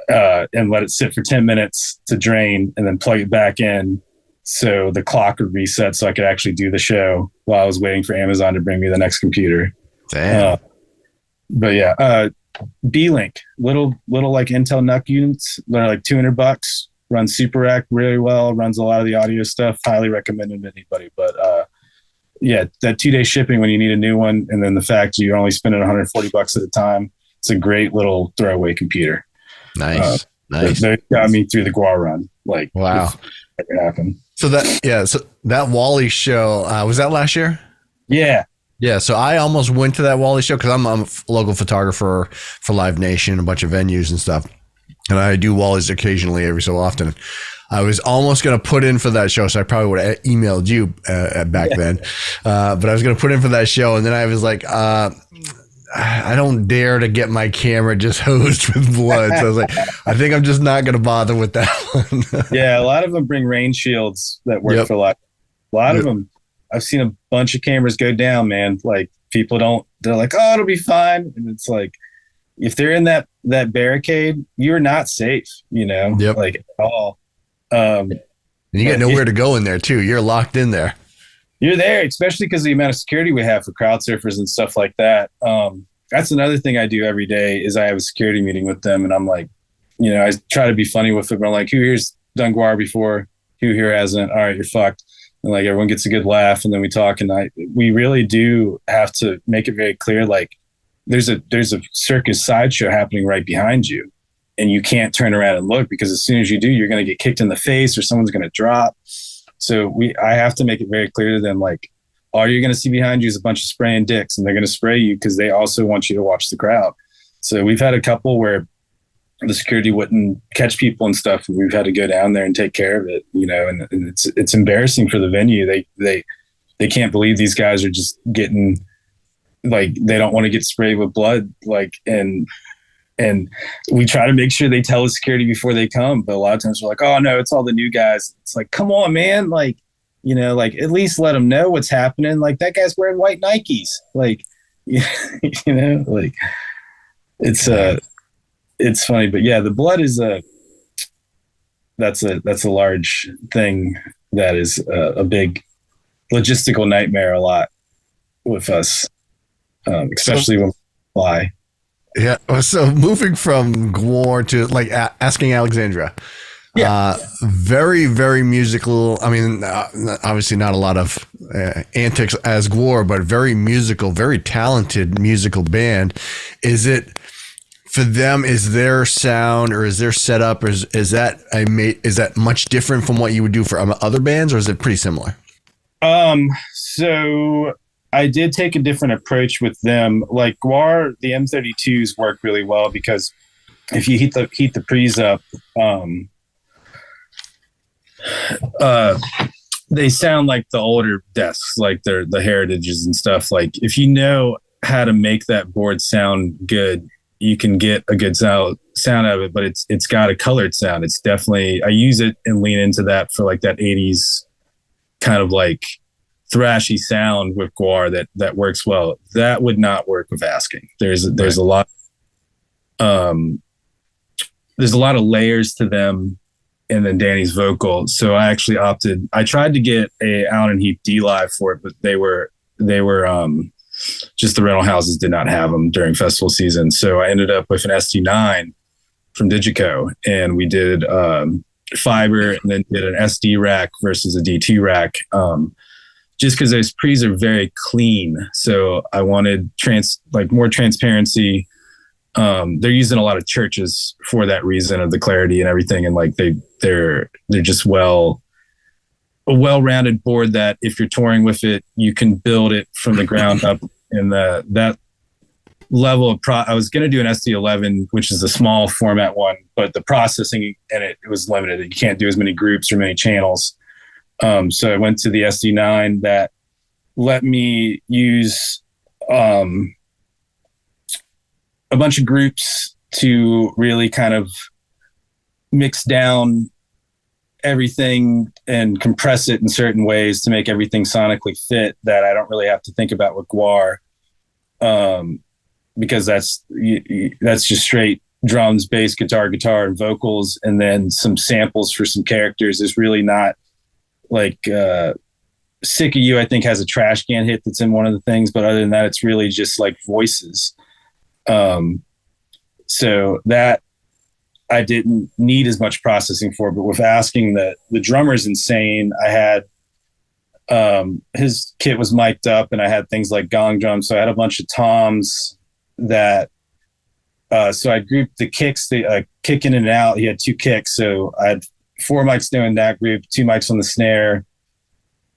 and let it sit for 10 minutes to drain, and then plug it back in so the clock would reset so I could actually do the show while I was waiting for Amazon to bring me the next computer. Damn. But yeah, B-Link, little like Intel NUC units. They're like $200. Runs Super Rack really well. Runs a lot of the audio stuff. Highly recommended to anybody. But yeah, that 2-day shipping when you need a new one, and then the fact you're only spending $140 at a time. It's a great little throwaway computer. Nice. They got me through the GWAR run. Like, wow, it happened. So that Wally show, was that last year? Yeah. Yeah. So I almost went to that Wally show because I'm a local photographer for Live Nation, a bunch of venues and stuff. And I do Wally's occasionally every so often. I was almost going to put in for that show, so I probably would have emailed you back then. But I was going to put in for that show, and then I was like, I don't dare to get my camera just hosed with blood. So I was like, I think I'm just not going to bother with that one. Yeah, a lot of them bring rain shields that work for live. A lot of them, I've seen a bunch of cameras go down, man. Like people they're like, oh, it'll be fine. And it's like, if they're in that barricade, you're not safe, you know, like at all. And you got nowhere to go in there too. You're locked in there. You're there, especially because the amount of security we have for crowd surfers and stuff like that. That's another thing I do every day is I have a security meeting with them, and I'm like, you know, I try to be funny with them. I'm like, who here's done GWAR before? Who here hasn't? All right, you're fucked. And like everyone gets a good laugh, and then we talk. And we really do have to make it very clear, like there's a circus sideshow happening right behind you, and you can't turn around and look, because as soon as you do, you're going to get kicked in the face or someone's going to drop. So I have to make it very clear to them, like, all you're going to see behind you is a bunch of spraying dicks, and they're going to spray you because they also want you to watch the crowd. So we've had a couple where the security wouldn't catch people and stuff, and we've had to go down there and take care of it, you know, and it's embarrassing for the venue. They can't believe these guys are just getting, like, they don't want to get sprayed with blood, like, and we try to make sure they tell the security before they come. But a lot of times we're like, oh no, it's all the new guys. It's like, come on, man. Like, you know, like at least let them know what's happening. Like that guy's wearing white Nikes. Like, you know, like it's funny, but yeah, the blood is that's a large thing. That is a big logistical nightmare a lot with us. especially when we fly. Yeah. So moving from GWAR to like Asking Alexandria. Yeah. Very, very musical. I mean, obviously not a lot of antics as GWAR, but very musical, very talented musical band. Is it for them? Is their sound or is their setup, or is that much different from what you would do for other bands, or is it pretty similar? So I did take a different approach with them. Like GWAR, the M32s work really well because if you heat the pre's up, they sound like the older desks, like the heritages and stuff. Like if you know how to make that board sound good, you can get a good sound out of it, but it's got a colored sound. It's definitely, I use it and lean into that for like that 80s kind of like thrashy sound with GWAR that works well. That would not work with Asking. There's a lot of layers to them, and then Danny's vocal. So I actually I tried to get a Allen and Heath D Live for it, but they were just the rental houses did not have them during festival season. So I ended up with an SD9 from Digico, and we did fiber and then did an SD rack versus a D2 rack. Just because those pre's are very clean. So I wanted more transparency. They're using a lot of churches for that reason of the clarity and everything. And like they're just a well-rounded board that if you're touring with it, you can build it from the ground up. And that level of I was going to do an SD11, which is a small format one, but the processing in it was limited. You can't do as many groups or many channels. So I went to the SD9 that let me use a bunch of groups to really kind of mix down everything and compress it in certain ways to make everything sonically fit that I don't really have to think about with GWAR. Because that's just straight drums, bass, guitar, and vocals, and then some samples for some characters. It's really not like Sick of You, I think, has a trash can hit that's in one of the things, but other than that, it's really just like voices. So that I didn't need as much processing for, but with Asking, the drummer's insane. I had his kit was mic'd up, and I had things like gong drums, so I had a bunch of toms that so I grouped the kicks, the kick in and out. He had 2 kicks, so I had 4 mics doing that group, 2 mics on the snare,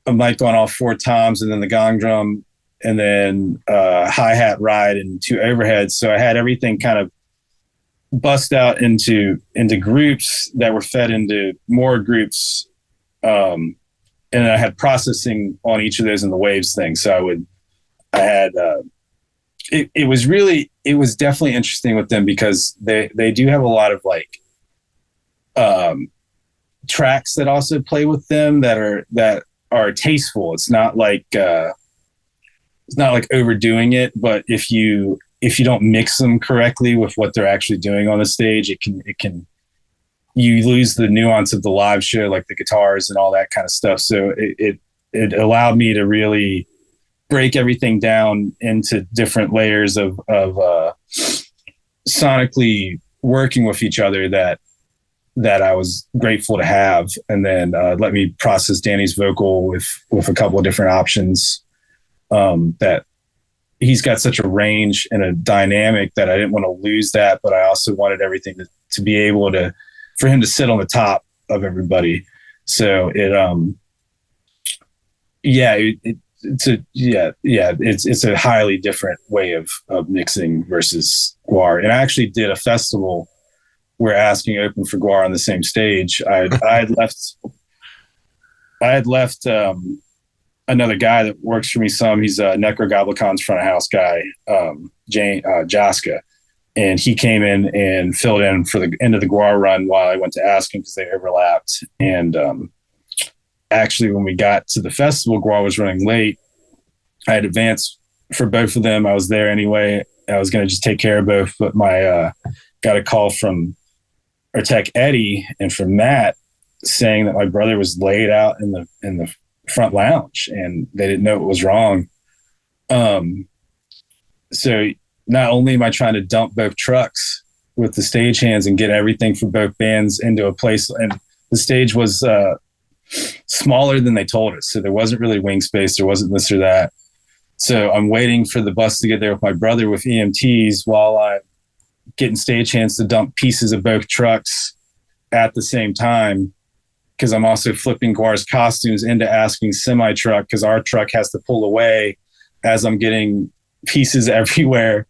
a mic on all 4 toms, and then the gong drum, and then hi-hat ride and 2 overheads. So I had everything kind of bust out into groups that were fed into more groups, and I had processing on each of those in the waves thing. So it was definitely interesting with them because they do have a lot of like tracks that also play with them that are tasteful. It's not like overdoing it, but if you don't mix them correctly with what they're actually doing on the stage, you lose the nuance of the live show, like the guitars and all that kind of stuff. So it allowed me to really break everything down into different layers of sonically working with each other that I was grateful to have. And then let me process Danny's vocal with a couple of different options, that he's got such a range and a dynamic that I didn't want to lose that, but I also wanted everything to be able for him to sit on the top of everybody. So it's a highly different way of mixing versus GWAR. And I actually did a festival where Asking open for GWAR on the same stage. I had left another guy that works for me some. He's a Necrogoblicon's front of house guy, Jaska, and he came in and filled in for the end of the GWAR run while I went to Asking because they overlapped. And actually, when we got to the festival, GWAR was running late. I had advanced for both of them. I was there anyway. I was going to just take care of both, but my got a call from our tech Eddie and from Matt saying that my brother was laid out in the front lounge and they didn't know what was wrong. So not only am I trying to dump both trucks with the stagehands and get everything for both bands into a place, and the stage was smaller than they told us. So there wasn't really wing space. There wasn't this or that. So I'm waiting for the bus to get there with my brother with EMTs while I'm getting stagehands to dump pieces of both trucks at the same time. Because I'm also flipping GWAR's costumes into asking semi truck, because our truck has to pull away as I'm getting pieces everywhere.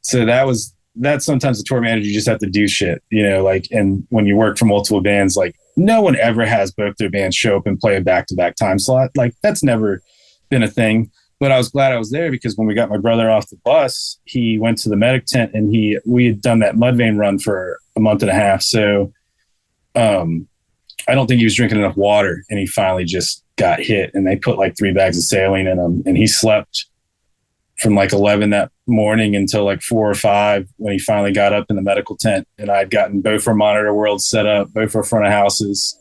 So that's sometimes the tour manager, you just have to do shit, like, and when you work for multiple bands, like no one ever has both their bands show up and play a back-to-back time slot. Like that's never been a thing. But I was glad I was there, because when we got my brother off the bus, he went to the medic tent and we had done that Mudvayne run for a month and a half. So, I don't think he was drinking enough water, and he finally just got hit, and they put like 3 bags of saline in him, and he slept from like 11 that morning until like 4 or 5 when he finally got up in the medical tent. And I'd gotten both our monitor worlds set up, both our front of houses,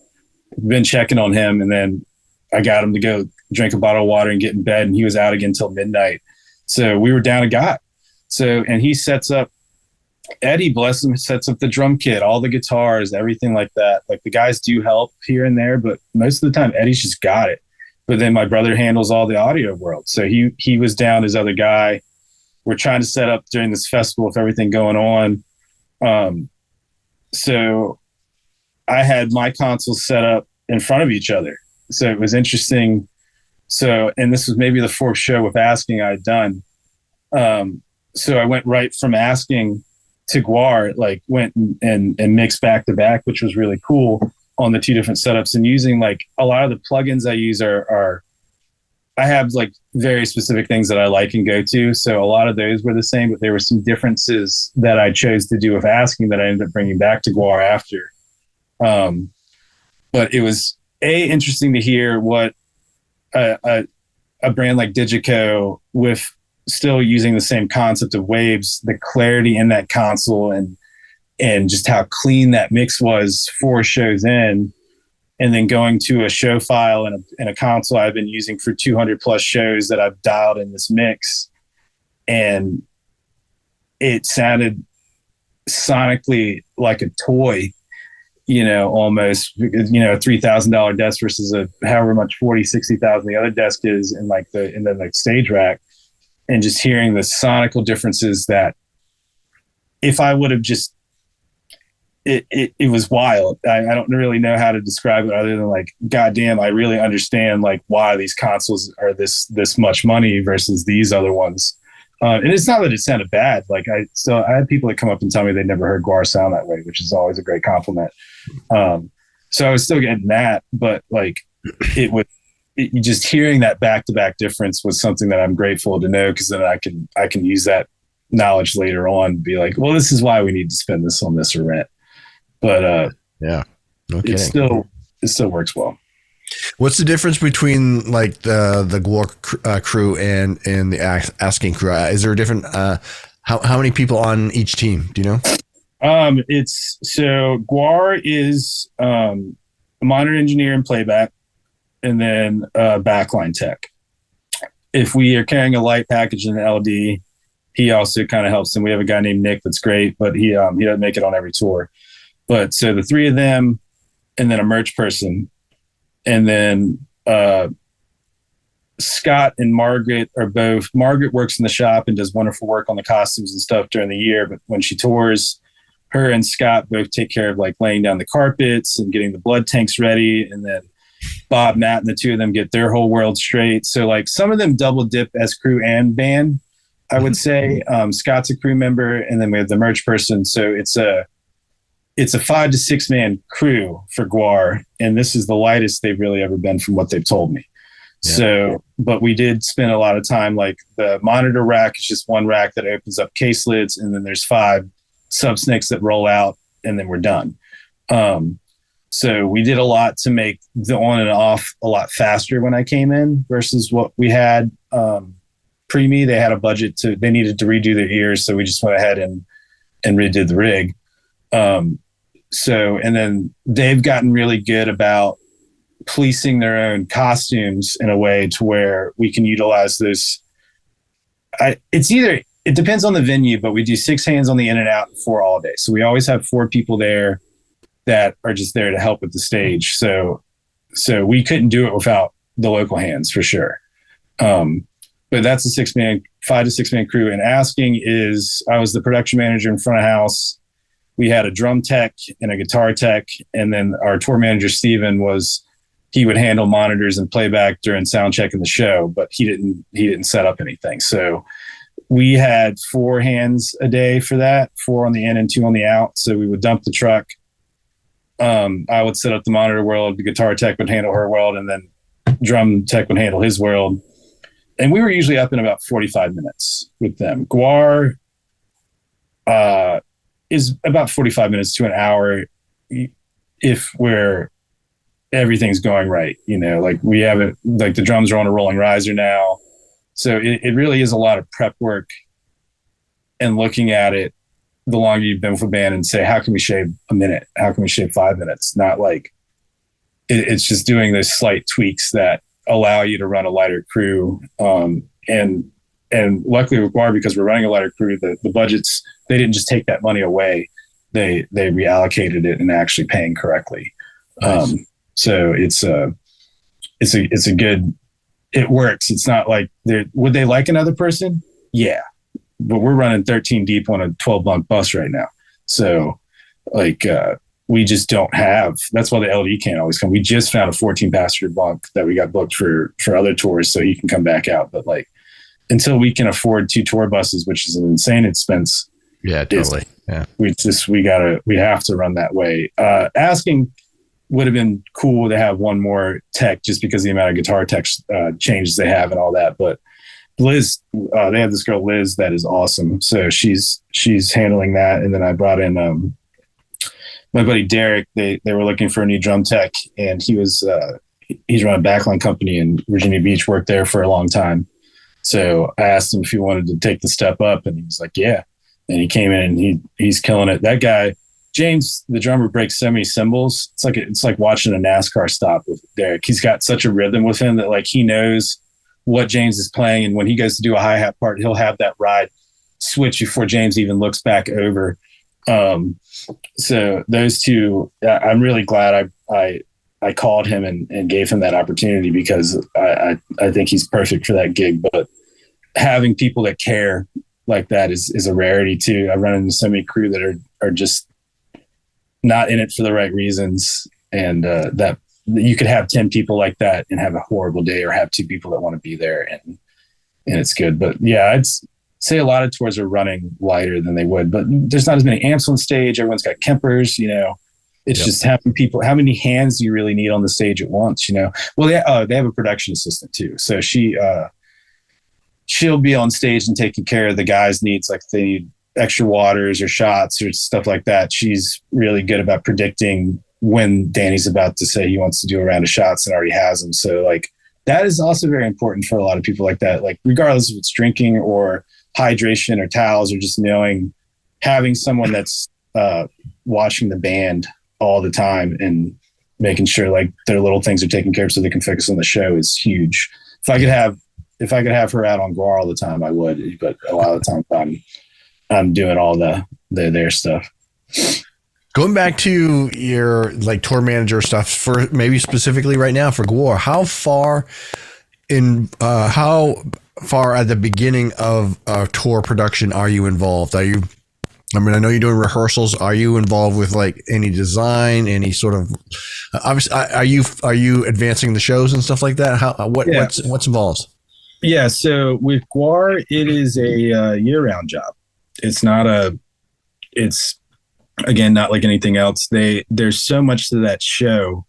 been checking on him. And then I got him to go drink a bottle of water and get in bed, and he was out again till midnight. So we were down a guy. So, and he sets up, Eddie, bless him, sets up the drum kit, all the guitars, everything like that. Like the guys do help here and there, but most of the time Eddie's just got it. But then my brother handles all the audio world. So he was down his other guy. We're trying to set up during this festival with everything going on. So I had my consoles set up in front of each other. So it was interesting. So, and this was maybe the 4th show with Asking I had done. So I went right from Asking to GWAR, like went and mixed back to back, which was really cool on the 2 different setups, and using like a lot of the plugins I use are I have like very specific things that I like and go to. So a lot of those were the same, but there were some differences that I chose to do with Asking that I ended up bringing back to GWAR after. But it was interesting to hear what a brand like Digico, with still using the same concept of waves, the clarity in that console and just how clean that mix was 4 shows in, and then going to a show file and a console I've been using for 200 plus shows that I've dialed in this mix. And it sounded sonically like a toy, almost, a $3,000 desk versus a however much 40, 60,000 the other desk is in the stage rack. And just hearing the sonical differences that if I would have just, it was wild. I don't really know how to describe it other than like, goddamn, I really understand like why these consoles are this much money versus these other ones. And it's not that it sounded bad. Like I had people that come up and tell me they never heard GWAR sound that way, which is always a great compliment. So I was still getting that, but like just hearing that back-to-back difference was something that I'm grateful to know, because then I can use that knowledge later on and be like, well, this is why we need to spend this on this or rent. But yeah, no kidding. It still works well. What's the difference between like the GWAR crew and the Asking crew? Is there a different how many people on each team? Do you know? It's so GWAR is a monitor engineer and playback, and then backline tech. If we are carrying a light package in an LD, he also kind of helps. And we have a guy named Nick that's great, but he doesn't make it on every tour. But so the 3 of them, and then a merch person, and then Scott and Margaret are both. Margaret works in the shop and does wonderful work on the costumes and stuff during the year, but when she tours, her and Scott both take care of like laying down the carpets and getting the blood tanks ready, and then Bob, Matt, and the 2 of them get their whole world straight. So like some of them double dip as crew and band, I would say. Scott's a crew member, and then we have the merch person. So it's a 5 to 6 man crew for GWAR, and this is the lightest they've really ever been from what they've told me. Yeah. So, but we did spend a lot of time, like the monitor rack is just one rack that opens up case lids, and then there's 5 sub snakes that roll out, and then we're done. So we did a lot to make the on and off a lot faster when I came in versus what we had pre-me. They had a budget they needed to redo their ears. So we just went ahead and redid the rig. And then they've gotten really good about policing their own costumes in a way to where we can utilize this. It's it depends on the venue, but we do 6 hands on the in and out and 4 all day. So we always have 4 people there that are just there to help with the stage. So we couldn't do it without the local hands for sure. But that's a 5 to 6 man crew. And asking is, I was the production manager in front of house. We had a drum tech and a guitar tech. And then our tour manager, Steven, he would handle monitors and playback during sound check in the show, but he didn't set up anything. So we had 4 hands a day for that, 4 on the in and 2 on the out. So we would dump the truck. I would set up the monitor world, the guitar tech would handle her world, and then drum tech would handle his world. And we were usually up in about 45 minutes with them. GWAR is about 45 minutes to an hour if everything's going right. Like we have it, like the drums are on a rolling riser now. So it really is a lot of prep work and looking at it the longer you've been with a band and say, how can we shave a minute? How can we shave 5 minutes? Not like it's just doing those slight tweaks that allow you to run a lighter crew. And luckily with GWAR, because we're running a lighter crew, the budgets, they didn't just take that money away. They reallocated it and actually paying correctly. Nice. So it's a good, it works. It's not like would they like another person? Yeah. But we're running 13 deep on a 12 bunk bus right now. So we just don't have, that's why the LD can't always come. We just found a 14 passenger bunk that we got booked for other tours so he can come back out. But until we can afford 2 tour buses, which is an insane expense. Yeah, totally. Yeah. We have to run that way. Asking would have been cool to have one more tech just because of the amount of guitar tech changes they have and all that. But Liz, they have this girl, Liz, that is awesome. So she's handling that. And then I brought in, my buddy Derek. They were looking for a new drum tech, and he's run a backline company in Virginia Beach, worked there for a long time. So I asked him if he wanted to take the step up, and he was like, yeah. And he came in and he's killing it. That guy, James, the drummer, breaks so many cymbals. It's like watching a NASCAR stop with Derek. He's got such a rhythm with him that he knows what James is playing. And when he goes to do a hi-hat part, he'll have that ride switch before James even looks back over. So those two, I'm really glad I called him and gave him that opportunity because I think he's perfect for that gig. But having people that care like that is a rarity too. I run into so many crew that are just not in it for the right reasons. And that you could have 10 people like that and have a horrible day, or have 2 people that want to be there and it's good. But yeah, I'd say a lot of tours are running lighter than they would, but there's not as many amps on stage. Everyone's got Kempers, it's just having people, how many hands do you really need on the stage at once, Well, they have a production assistant too. So she'll be on stage and taking care of the guys' needs. Like they need extra waters or shots or stuff like that. She's really good about predicting when Danny's about to say he wants to do a round of shots and already has them. So that is also very important for a lot of people like that. Regardless if it's drinking or hydration or towels, or just having someone that's watching the band all the time and making sure their little things are taken care of so they can focus on the show is huge. If I could have her out on GWAR all the time, I would, but a lot of the time I'm doing all their stuff. Going back to your tour manager stuff, for maybe specifically right now for GWAR, how far at the beginning of a tour production are you involved? I know you're doing rehearsals. Are you involved with any design, any sort of, obviously, are you advancing the shows and stuff like that? What's involved? Yeah. So with GWAR, it is a year-round job. It's again, not like anything else. There's so much to that show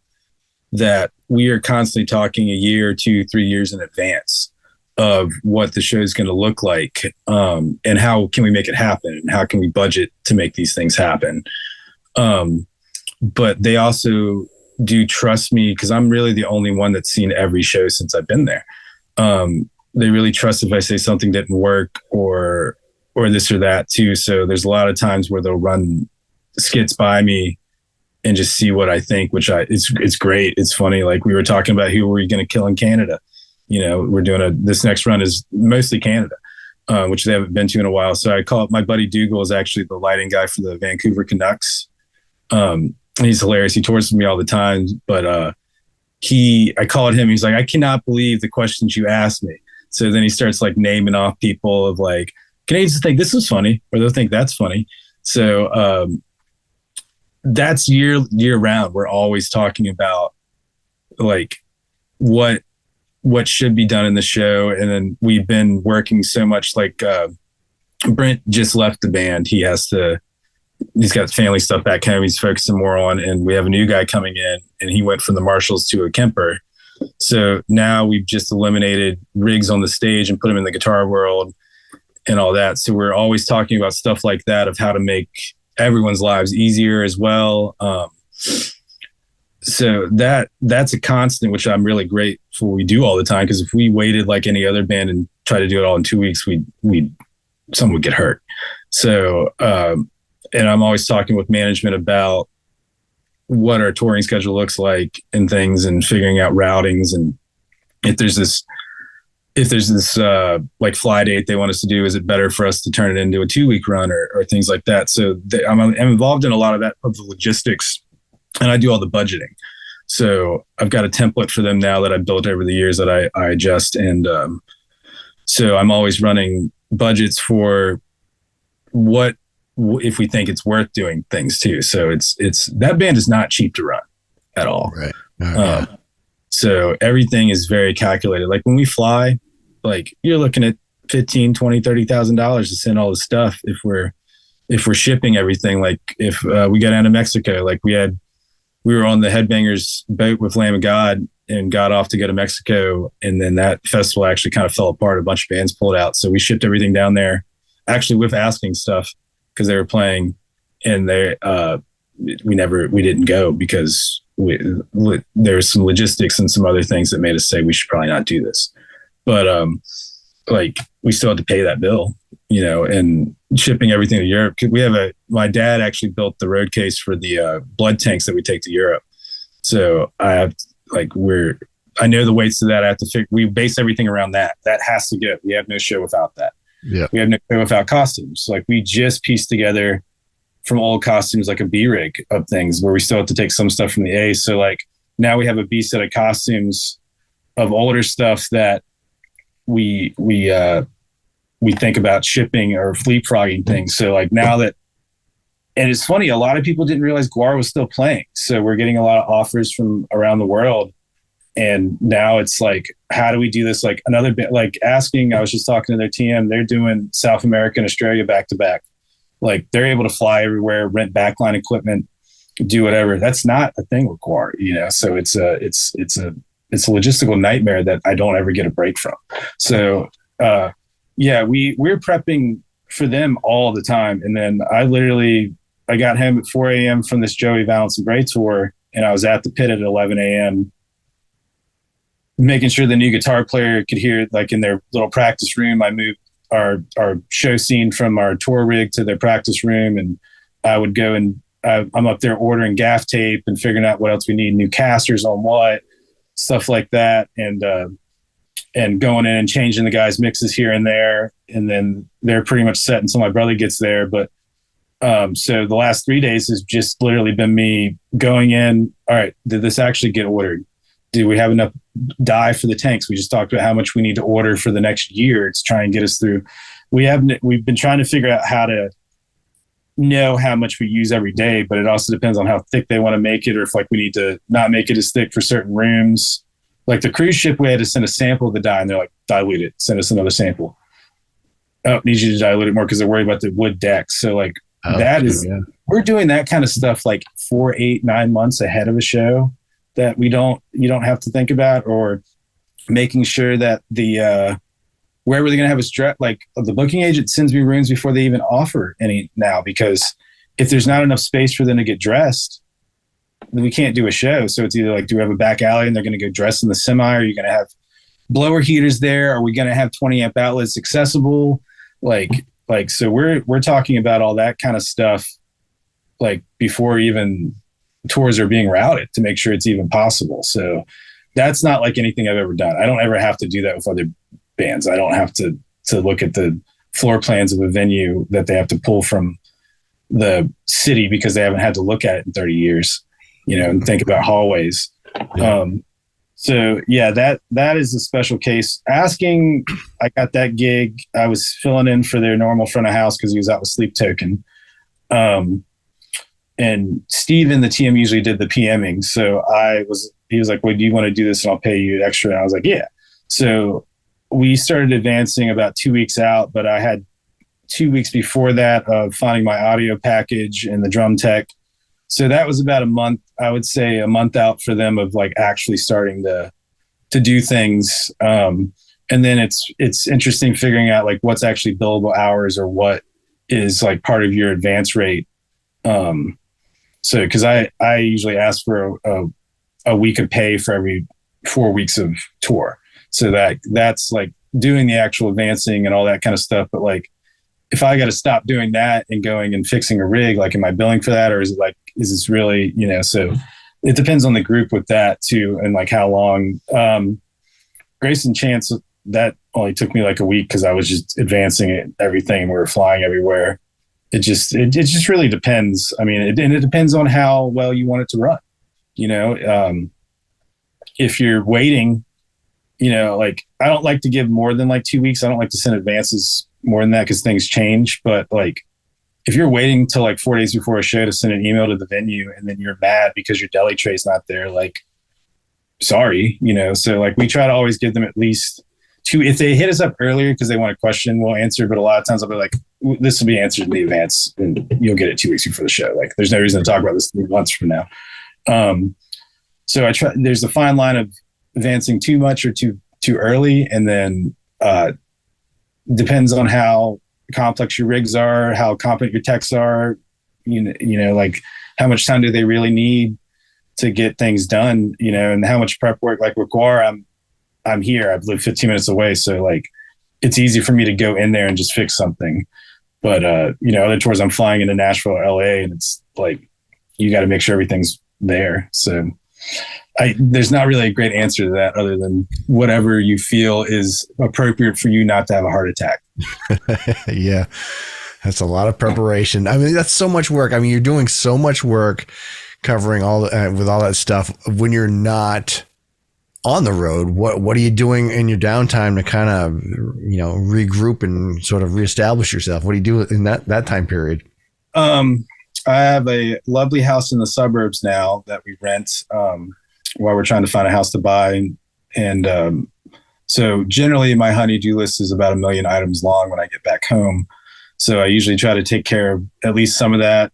that we are constantly talking a year, 2, 3 years in advance of what the show is going to look like, and how can we make it happen, and how can we budget to make these things happen. But they also do trust me because I'm really the only one that's seen every show since I've been there. They really trust if I say something didn't work or this or that too. So there's a lot of times where they'll run skits by me and just see what I think, it's great. It's funny. We were talking about who were you going to kill in Canada. We're doing this next run is mostly Canada. which they haven't been to in a while. So I call up my buddy Dougal is actually the lighting guy for the Vancouver Canucks. He's hilarious. He tours with me all the time, but I called him. He's like, I cannot believe the questions you asked me. So then he starts like naming off people of like, Canadians think this is funny, or they'll think that's funny. So that's year round. We're always talking about like what should be done in the show. And then we've been working so much, like Brent just left the band. He's got family stuff back home he's focusing more on, and we have a new guy coming in, and he went from the Marshalls to a Kemper. So now we've just eliminated rigs on the stage and put them in the guitar world and all that. So we're always talking about stuff like that, of how to make everyone's lives easier as well. So that's a constant, which I'm really grateful we do all the time, because if we waited like any other band and tried to do it all in 2 weeks, someone would get hurt. So, and I'm always talking with management about what our touring schedule looks like and things, and figuring out routings. And if there's this like fly date they want us to do, is it better for us to turn it into a 2-week run or things like that? So I'm involved in a lot of that, of the logistics, and I do all the budgeting. So I've got a template for them now that I've built over the years that I adjust. And so I'm always running budgets for what, if we think it's worth doing things too. So it's that band is not cheap to run at all. Right. So everything is very calculated. Like when we fly, like you're looking at $15,000, $20,000, $30,000 to send all the stuff. If we're shipping everything, like if we got down to Mexico, like we were on the Headbangers boat with Lamb of God and got off to go to Mexico. And then that festival actually kind of fell apart. A bunch of bands pulled out. So we shipped everything down there, actually with Asking stuff, because they were playing, and we didn't go because there was some logistics and some other things that made us say we should probably not do this. But like we still had to pay that bill, and shipping everything to Europe. My dad actually built the road case for the blood tanks that we take to Europe. So I know the weights of that. I have to we base everything around that. That has to go. We have no show without that. Yeah. We have no show without costumes. Like we just pieced together from old costumes, like a B rig of things where we still have to take some stuff from the A. So like now we have a B set of costumes of older stuff that we think about shipping or leapfrogging things. So like now that, and it's funny, a lot of people didn't realize GWAR was still playing. So we're getting a lot of offers from around the world. And now it's like, how do we do this? Like another bit, like Asking, I was just talking to their TM, they're doing South America and Australia back to back. Like they're able to fly everywhere, rent backline equipment, do whatever. That's not a thing with GWAR, So it's a logistical nightmare that I don't ever get a break from. So, we're prepping for them all the time. And then I got home at 4 a.m. from this Joey Valence and Brae tour, and I was at the pit at 11 a.m. making sure the new guitar player could hear, like in their little practice room. I moved our show scene from our tour rig to their practice room, and I would go and I'm up there ordering gaff tape and figuring out what else we need, new casters on what, stuff like that, and going in and changing the guys' mixes here and there, and then they're pretty much set until my brother gets there. But so the last 3 days has just literally been me going in. All right, did this actually get ordered? Do we have enough dye for the tanks? We just talked about how much we need to order for the next year to try and get us through. We've been trying to figure out how to know how much we use every day, but it also depends on how thick they want to make it, or if like we need to not make it as thick for certain rooms. Like the cruise ship, we had to send a sample of the dye, and they're like, dilute it, send us another sample. Oh, need you to dilute it more because they're worried about the wood decks. So like we're doing that kind of stuff like 4, 8, 9 months ahead of a show that you don't have to think about, or making sure that the wherever they're going to have us dress, like the booking agent sends me rooms before they even offer any now, because if there's not enough space for them to get dressed, then we can't do a show. So it's either like, do we have a back alley and they're going to go dress in the semi? Are you going to have blower heaters there? Are we going to have 20 amp outlets accessible? Like, so we're talking about all that kind of stuff, like before even tours are being routed, to make sure it's even possible. So that's not like anything I've ever done. I don't ever have to do that with other bands. I don't have to look at floor plans of a venue that they have to pull from the city because they haven't had to look at it in 30 years, and think about hallways. Yeah. So yeah, that is a special case. I got that gig. I was filling in for their normal front of house because he was out with Sleep Token. And Steve in the team usually did the PMing. So he was like, well, do you want to do this and I'll pay you extra? And I was like, yeah. So we started advancing about 2 weeks out, but I had 2 weeks before that of finding my audio package and the drum tech. So that was about a month, I would say a month out for them of like actually starting to do things. And then it's interesting figuring out like what's actually billable hours or what is like part of your advance rate. So cause I usually ask for a week of pay for every 4 weeks of tour. So that's like doing the actual advancing and all that kind of stuff. But like, if I got to stop doing that and going and fixing a rig, like, am I billing for that? Or is it like, is this really, so it depends on the group with that too. And like how long, Grace and Chance, that only took me like a week cause I was just advancing it, everything. We were flying everywhere. It just really depends. I mean, it depends on how well you want it to run, if you're waiting, like I don't like to give more than like 2 weeks. I don't like to send advances more than that because things change. But like, if you're waiting till like 4 days before a show to send an email to the venue and then you're mad because your deli tray's not there, like, sorry, so like we try to always give them at least 2. If they hit us up earlier because they want a question, we'll answer. But a lot of times I'll be like, this will be answered in the advance and you'll get it 2 weeks before the show. Like there's no reason to talk about this 3 months from now. So there's a fine line of advancing too much or too early. And then, depends on how complex your rigs are, how competent your techs are, like how much time do they really need to get things done, and how much prep work. Like with GWAR, I'm here, I've lived 15 minutes away. So like, it's easy for me to go in there and just fix something. But, other tours I'm flying into Nashville or LA and it's like, you got to make sure everything's there. So there's not really a great answer to that other than whatever you feel is appropriate for you not to have a heart attack. Yeah. That's a lot of preparation. I mean, that's so much work. I mean, you're doing so much work covering with all that stuff when you're not on the road. What are you doing in your downtime to kind of, regroup and sort of reestablish yourself? What do you do in that time period? I have a lovely house in the suburbs now that we rent, while we're trying to find a house to buy. And so generally my honey-do list is about 1 million items long when I get back home. So I usually try to take care of at least some of that.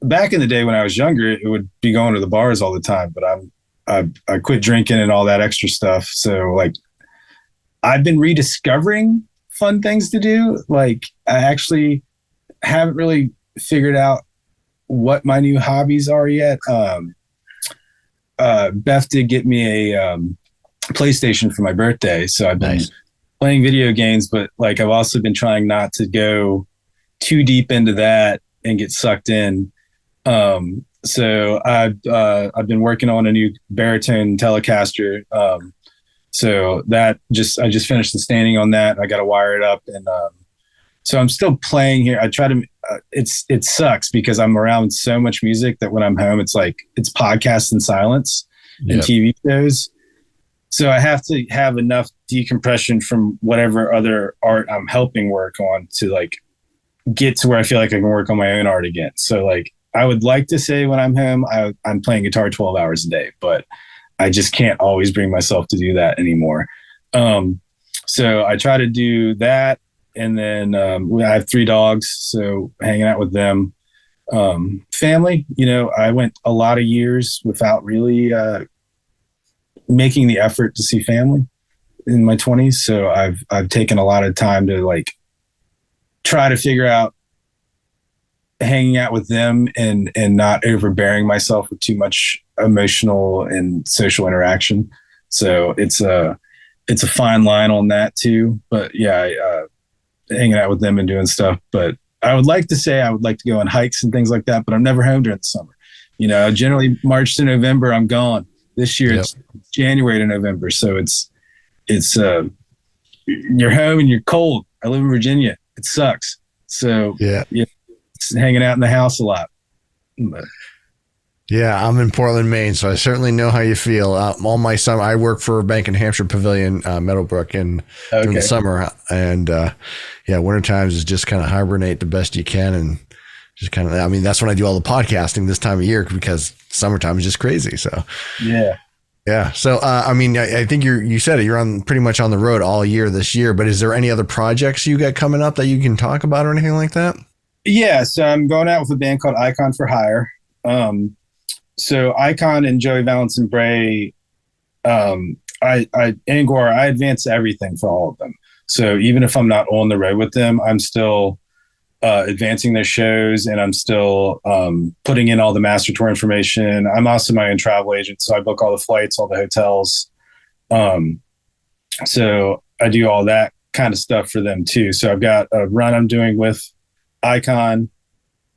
Back in the day when I was younger, it would be going to the bars all the time, but I quit drinking and all that extra stuff. So like I've been rediscovering fun things to do. Like I actually haven't really figured out what my new hobbies are yet. Beth did get me a PlayStation for my birthday. So I've been playing video games, but like I've also been trying not to go too deep into that and get sucked in. So I've been working on a new baritone Telecaster. So I just finished the standing on that. I got to wire it up. And, so I'm still playing here. I try to, it sucks because I'm around so much music that when I'm home, it's like, it's podcasts in silence and TV shows. So I have to have enough decompression from whatever other art I'm helping work on to like get to where I feel like I can work on my own art again. So like, I would like to say when I'm home, I'm playing guitar 12 hours a day, but I just can't always bring myself to do that anymore. So I try to do that. And then I have 3 dogs, so hanging out with them. Family, I went a lot of years without really making the effort to see family in my 20s. So I've taken a lot of time to like try to figure out hanging out with them and not overbearing myself with too much emotional and social interaction. So it's a fine line on that too. But yeah, hanging out with them and doing stuff. But I would like to say I would like to go on hikes and things like that, but I'm never home during the summer. Generally March to November, I'm gone. This year it's January to November. So it's you're home and you're cold. I live in Virginia. It sucks. So yeah, it's hanging out in the house a lot. But yeah, I'm in Portland, Maine, so I certainly know how you feel. All my summer, I work for a bank in Hampshire Pavilion, Meadowbrook, and during the summer, and yeah, winter times is just kind of hibernate the best you can, and just kind of, I mean, that's when I do all the podcasting this time of year because summertime is just crazy. So yeah. So I mean, I think you said it. You're on pretty much on the road all year this year, but is there any other projects you got coming up that you can talk about or anything like that? Yeah, so I'm going out with a band called Icon for Hire. So Icon and Joey Valence and Brae, and GWAR, I advance everything for all of them. So even if I'm not on the road with them, I'm still advancing their shows, and I'm still putting in all the master tour information. I'm also my own travel agent, so I book all the flights, all the hotels. So I do all that kind of stuff for them too. So I've got a run I'm doing with Icon.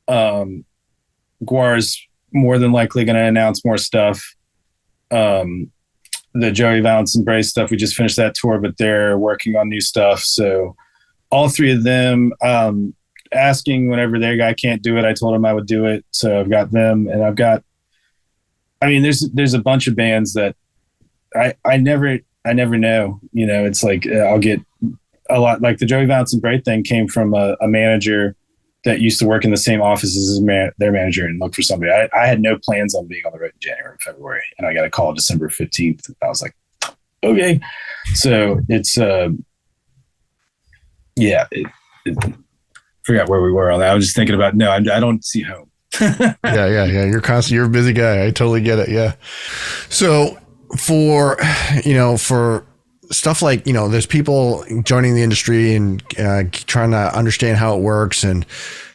GWAR is more than likely going to announce more stuff. The Joey Valence and Brae stuff, we just finished that tour, but they're working on new stuff. So all three of them, asking whenever their guy can't do it, I told him I would do it. So I've got them, and I've got, I mean, there's a bunch of bands that I never know, you know. It's like I'll get a lot, like the Joey Valence and Brae thing came from a manager that used to work in the same office as their manager and look for somebody. I had no plans on being on the road in January and February, and I got a call December 15th. I was like, okay. So it's forgot where we were on that. I was just thinking about, no, I don't see home. Yeah. You're a busy guy. I totally get it. Yeah. So for stuff like, there's people joining the industry and trying to understand how it works, and,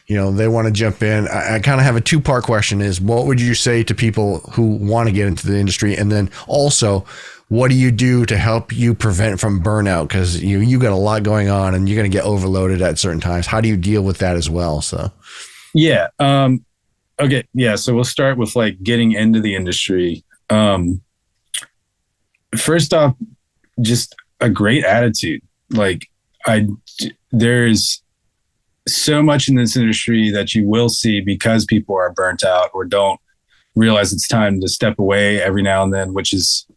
they want to jump in. I kind of have a two-part question is, what would you say to people who want to get into the industry? And then also, what do you do to help you prevent from burnout? Because you got a lot going on and you're going to get overloaded at certain times. How do you deal with that as well? So, yeah. Okay. Yeah. So we'll start with like getting into the industry. First off, just a great attitude. Like there's so much in this industry that you will see because people are burnt out or don't realize it's time to step away every now and then, which is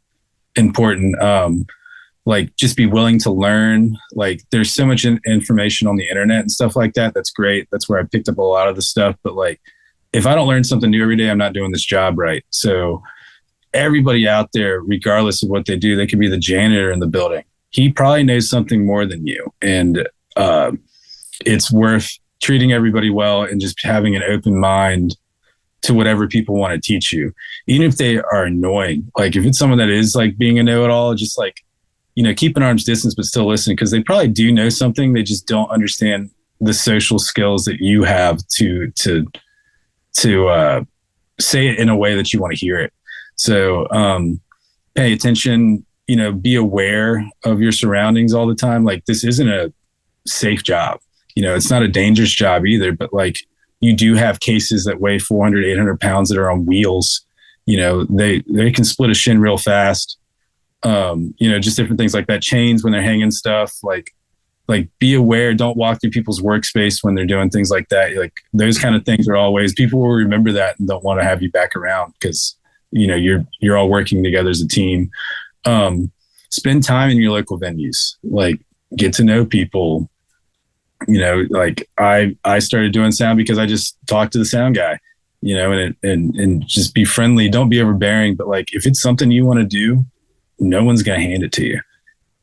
important. Like just be willing to learn. Like there's so much information on the internet and stuff like that. That's great. That's where I picked up a lot of the stuff. But like, if I don't learn something new every day, I'm not doing this job right. So everybody out there, regardless of what they do, they could be the janitor in the building. He probably knows something more than you. And it's worth treating everybody well and just having an open mind to whatever people want to teach you, even if they are annoying. Like if it's someone that is like being a know-it-all, just like, keep an arm's distance, but still listen, because they probably do know something. They just don't understand the social skills that you have to say it in a way that you want to hear it. So pay attention, be aware of your surroundings all the time. Like this isn't a safe job. It's not a dangerous job either, but like you do have cases that weigh 400, 800 pounds that are on wheels. They can split a shin real fast. Just different things like that. Chains when they're hanging stuff, like be aware. Don't walk through people's workspace when they're doing things like that. Like those kind of things are always, people will remember that and don't want to have you back around because, you're all working together as a team. Spend time in your local venues, like get to know people. Like I started doing sound because I just talked to the sound guy, and just be friendly. Don't be overbearing, but like, if it's something you want to do, no one's going to hand it to you.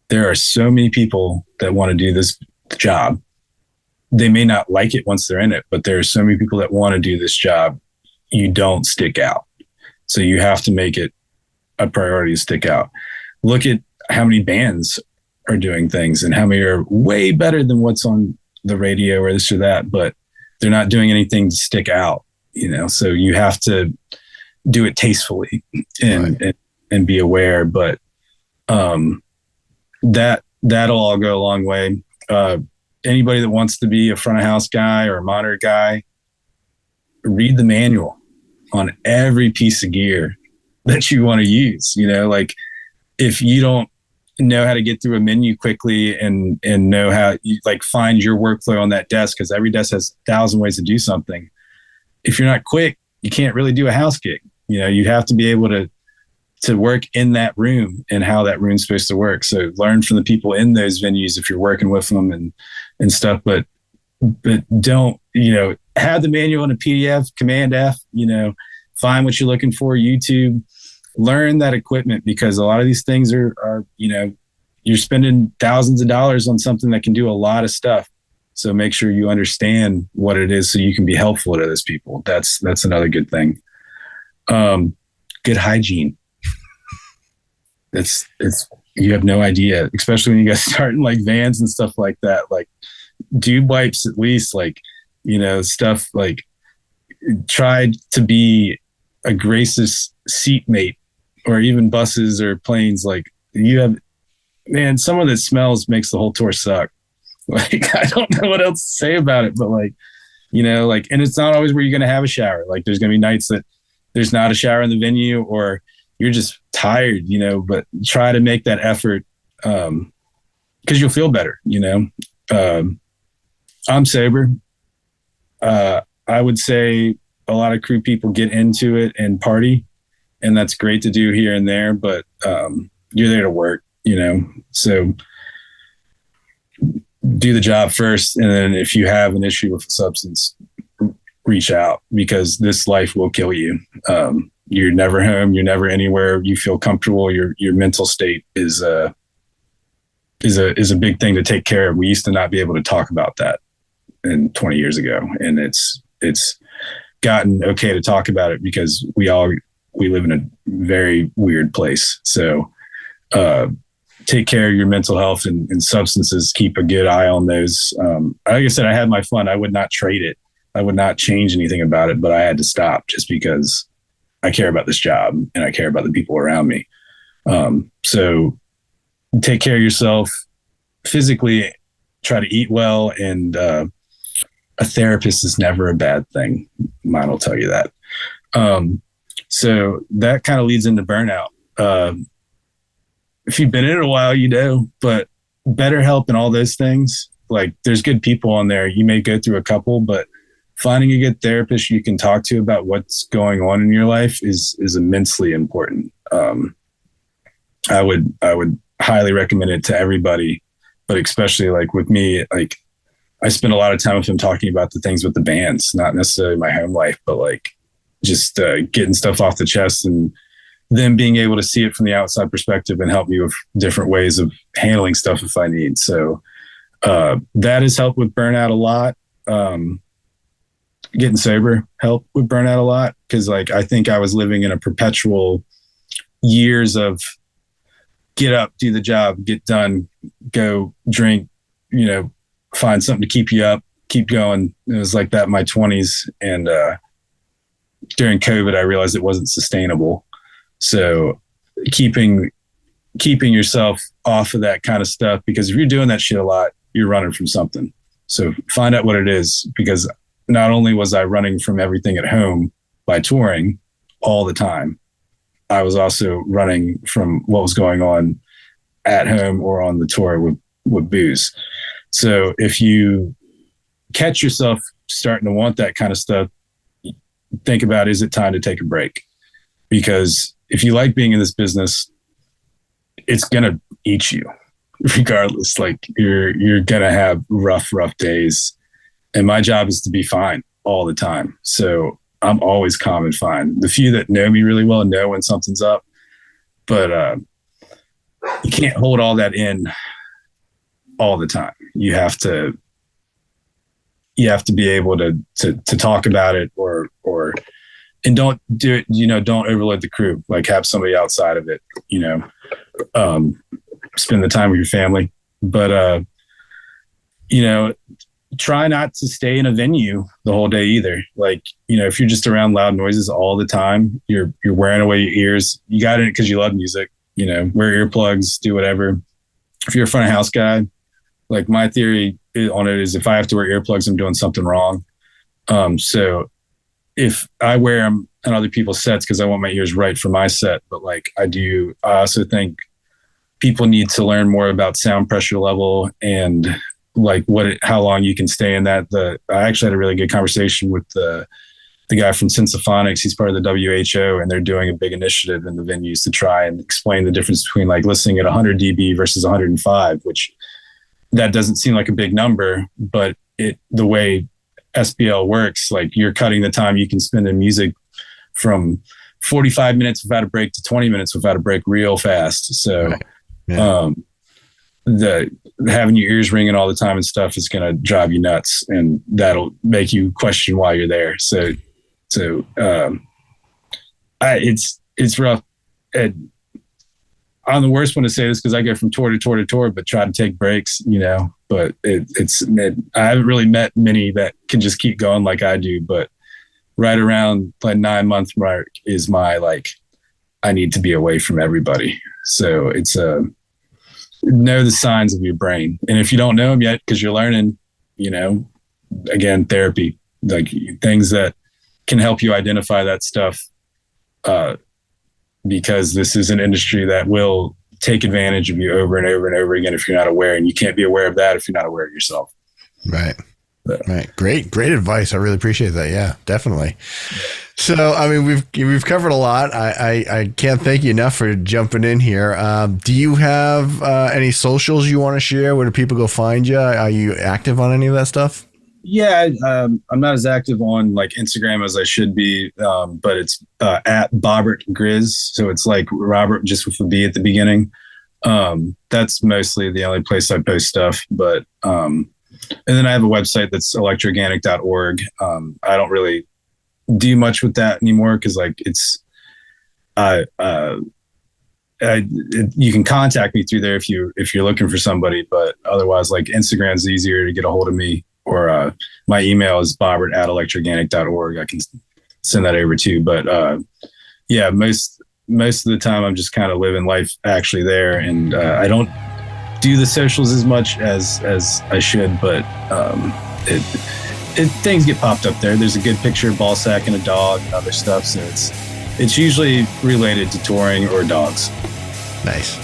There are so many people that want to do this job. They may not like it once they're in it, but there are so many people that want to do this job. You don't stick out. So you have to make it a priority to stick out. Look at how many bands are doing things and how many are way better than what's on the radio or this or that, but they're not doing anything to stick out, so you have to do it tastefully and be aware. But that'll all go a long way. Anybody that wants to be a front of house guy or a monitor guy, read the manual on every piece of gear that you want to use. Like if you don't know how to get through a menu quickly and know how you like find your workflow on that desk, because every desk has 1,000 ways to do something. If you're not quick, you can't really do a house gig. You know, you have to be able to work in that room and how that room's supposed to work. So learn from the people in those venues if you're working with them and stuff, but don't, you know, have the manual in a PDF, Command F, you know, find what you're looking for, YouTube, learn that equipment, because a lot of these things are, you know, you're spending thousands of dollars on something that can do a lot of stuff. So make sure you understand what it is so you can be helpful to those people. That's another good thing. Good hygiene. It's you have no idea, especially when you guys start in like vans and stuff like that. Like dude wipes at least, like, you know, stuff like try to be a gracious seatmate, or even buses or planes. Like you have, man, some of the smells makes the whole tour suck. Like, I don't know what else to say about it, but like, you know, like, and it's not always where you're going to have a shower. Like there's going to be nights that there's not a shower in the venue, or you're just tired, you know, but try to make that effort. Cause you'll feel better, you know? I'm sober. I would say a lot of crew people get into it and party, and that's great to do here and there, but, you're there to work, you know? So do the job first. And then if you have an issue with a substance, reach out, because this life will kill you. You're never home. You're never anywhere you feel comfortable. Your mental state is a big thing to take care of. We used to not be able to talk about that 20 years ago. And it's gotten okay to talk about it, because we live in a very weird place. So, take care of your mental health, and substances, keep a good eye on those. Like I said, I had my fun. I would not trade it. I would not change anything about it, but I had to stop just because I care about this job and I care about the people around me. So take care of yourself physically, try to eat well. And, a therapist is never a bad thing. Mine will tell you that. So that kind of leads into burnout. If you've been in it a while, you know, but BetterHelp and all those things, like there's good people on there. You may go through a couple, but finding a good therapist you can talk to about what's going on in your life is immensely important. I would highly recommend it to everybody, but especially like with me, like I spend a lot of time with him talking about the things with the bands, not necessarily my home life, but like just getting stuff off the chest, and them being able to see it from the outside perspective and help me with different ways of handling stuff if I need. So that has helped with burnout a lot. Getting sober helped with burnout a lot, because like I think I was living in a perpetual years of get up, do the job, get done, go drink, you know, find something to keep you up, keep going. It was like that in my 20s. And during COVID, I realized it wasn't sustainable. So keeping yourself off of that kind of stuff, because if you're doing that shit a lot, you're running from something. So find out what it is, because not only was I running from everything at home by touring all the time, I was also running from what was going on at home or on the tour with booze. So if you catch yourself starting to want that kind of stuff, think about, is it time to take a break? Because if you like being in this business, it's going to eat you regardless. Like you're going to have rough days. And my job is to be fine all the time. So I'm always calm and fine. The few that know me really well know when something's up, but you can't hold all that in all the time. You have to be able to talk about it, and don't do it, you know, don't overload the crew, like have somebody outside of it, you know, spend the time with your family, but, you know, try not to stay in a venue the whole day either. Like, you know, if you're just around loud noises all the time, you're wearing away your ears. You got it because you love music, you know, wear earplugs, do whatever. If you're a front of house guy, like my theory on it is if I have to wear earplugs, I'm doing something wrong. So if I wear them on other people's sets because I want my ears right for my set, but like I also think people need to learn more about sound pressure level and like how long you can stay in that. I actually had a really good conversation with the guy from Sensophonics. He's part of the WHO, and they're doing a big initiative in the venues to try and explain the difference between like listening at 100 dB versus 105, which that doesn't seem like a big number, but the way SPL works, like you're cutting the time you can spend in music from 45 minutes without a break to 20 minutes without a break real fast. So, right. Yeah. Having your ears ringing all the time and stuff is going to drive you nuts, and that'll make you question why you're there. It's rough. And I'm the worst one to say this because I go from tour to tour to tour, but try to take breaks, but I haven't really met many that can just keep going like I do, but right around like 9-month mark is my, like, I need to be away from everybody. So it's know the signs of your brain. And if you don't know them yet, because you're learning, again, therapy, like things that can help you identify that stuff, because this is an industry that will take advantage of you over and over and over again if you're not aware, and you can't be aware of that if you're not aware of yourself. Right. Right. Great advice. I really appreciate that. Yeah, definitely. So, I mean, we've covered a lot. I can't thank you enough for jumping in here. Do you have any socials you want to share? Where do people go find you? Are you active on any of that stuff? Yeah, I'm not as active on like Instagram as I should be, but it's at Bobbert Grizz. So it's like Robert just with a B at the beginning. That's mostly the only place I post stuff. But and then I have a website that's electroganic.org. I don't really do much with that anymore because like you can contact me through there if you're looking for somebody, but otherwise like Instagram's easier to get a hold of me, or my email is bobbert@electroganic.org. I can send that over too. But yeah, most of the time I'm just kind of living life actually there, and I don't do the socials as much as I should, but things get popped up there. There's a good picture of ball sack and a dog and other stuff, so it's usually related to touring or dogs. Nice.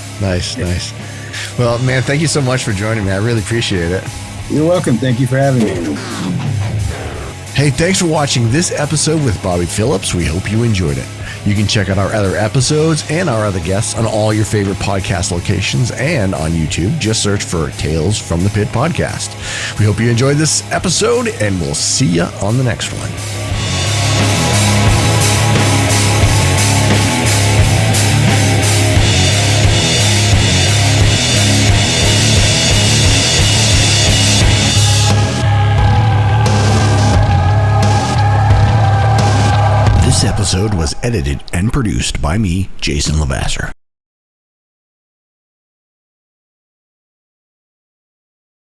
Well, man, thank you so much for joining me. I really appreciate it. You're welcome. Thank you for having me. Hey, thanks for watching this episode with Bobby Phillips. We hope you enjoyed it. You can check out our other episodes and our other guests on all your favorite podcast locations and on YouTube. Just search for Tales from the Pit podcast. We hope you enjoyed this episode, and we'll see you on the next one. This episode was edited and produced by me, Jason Lavasser.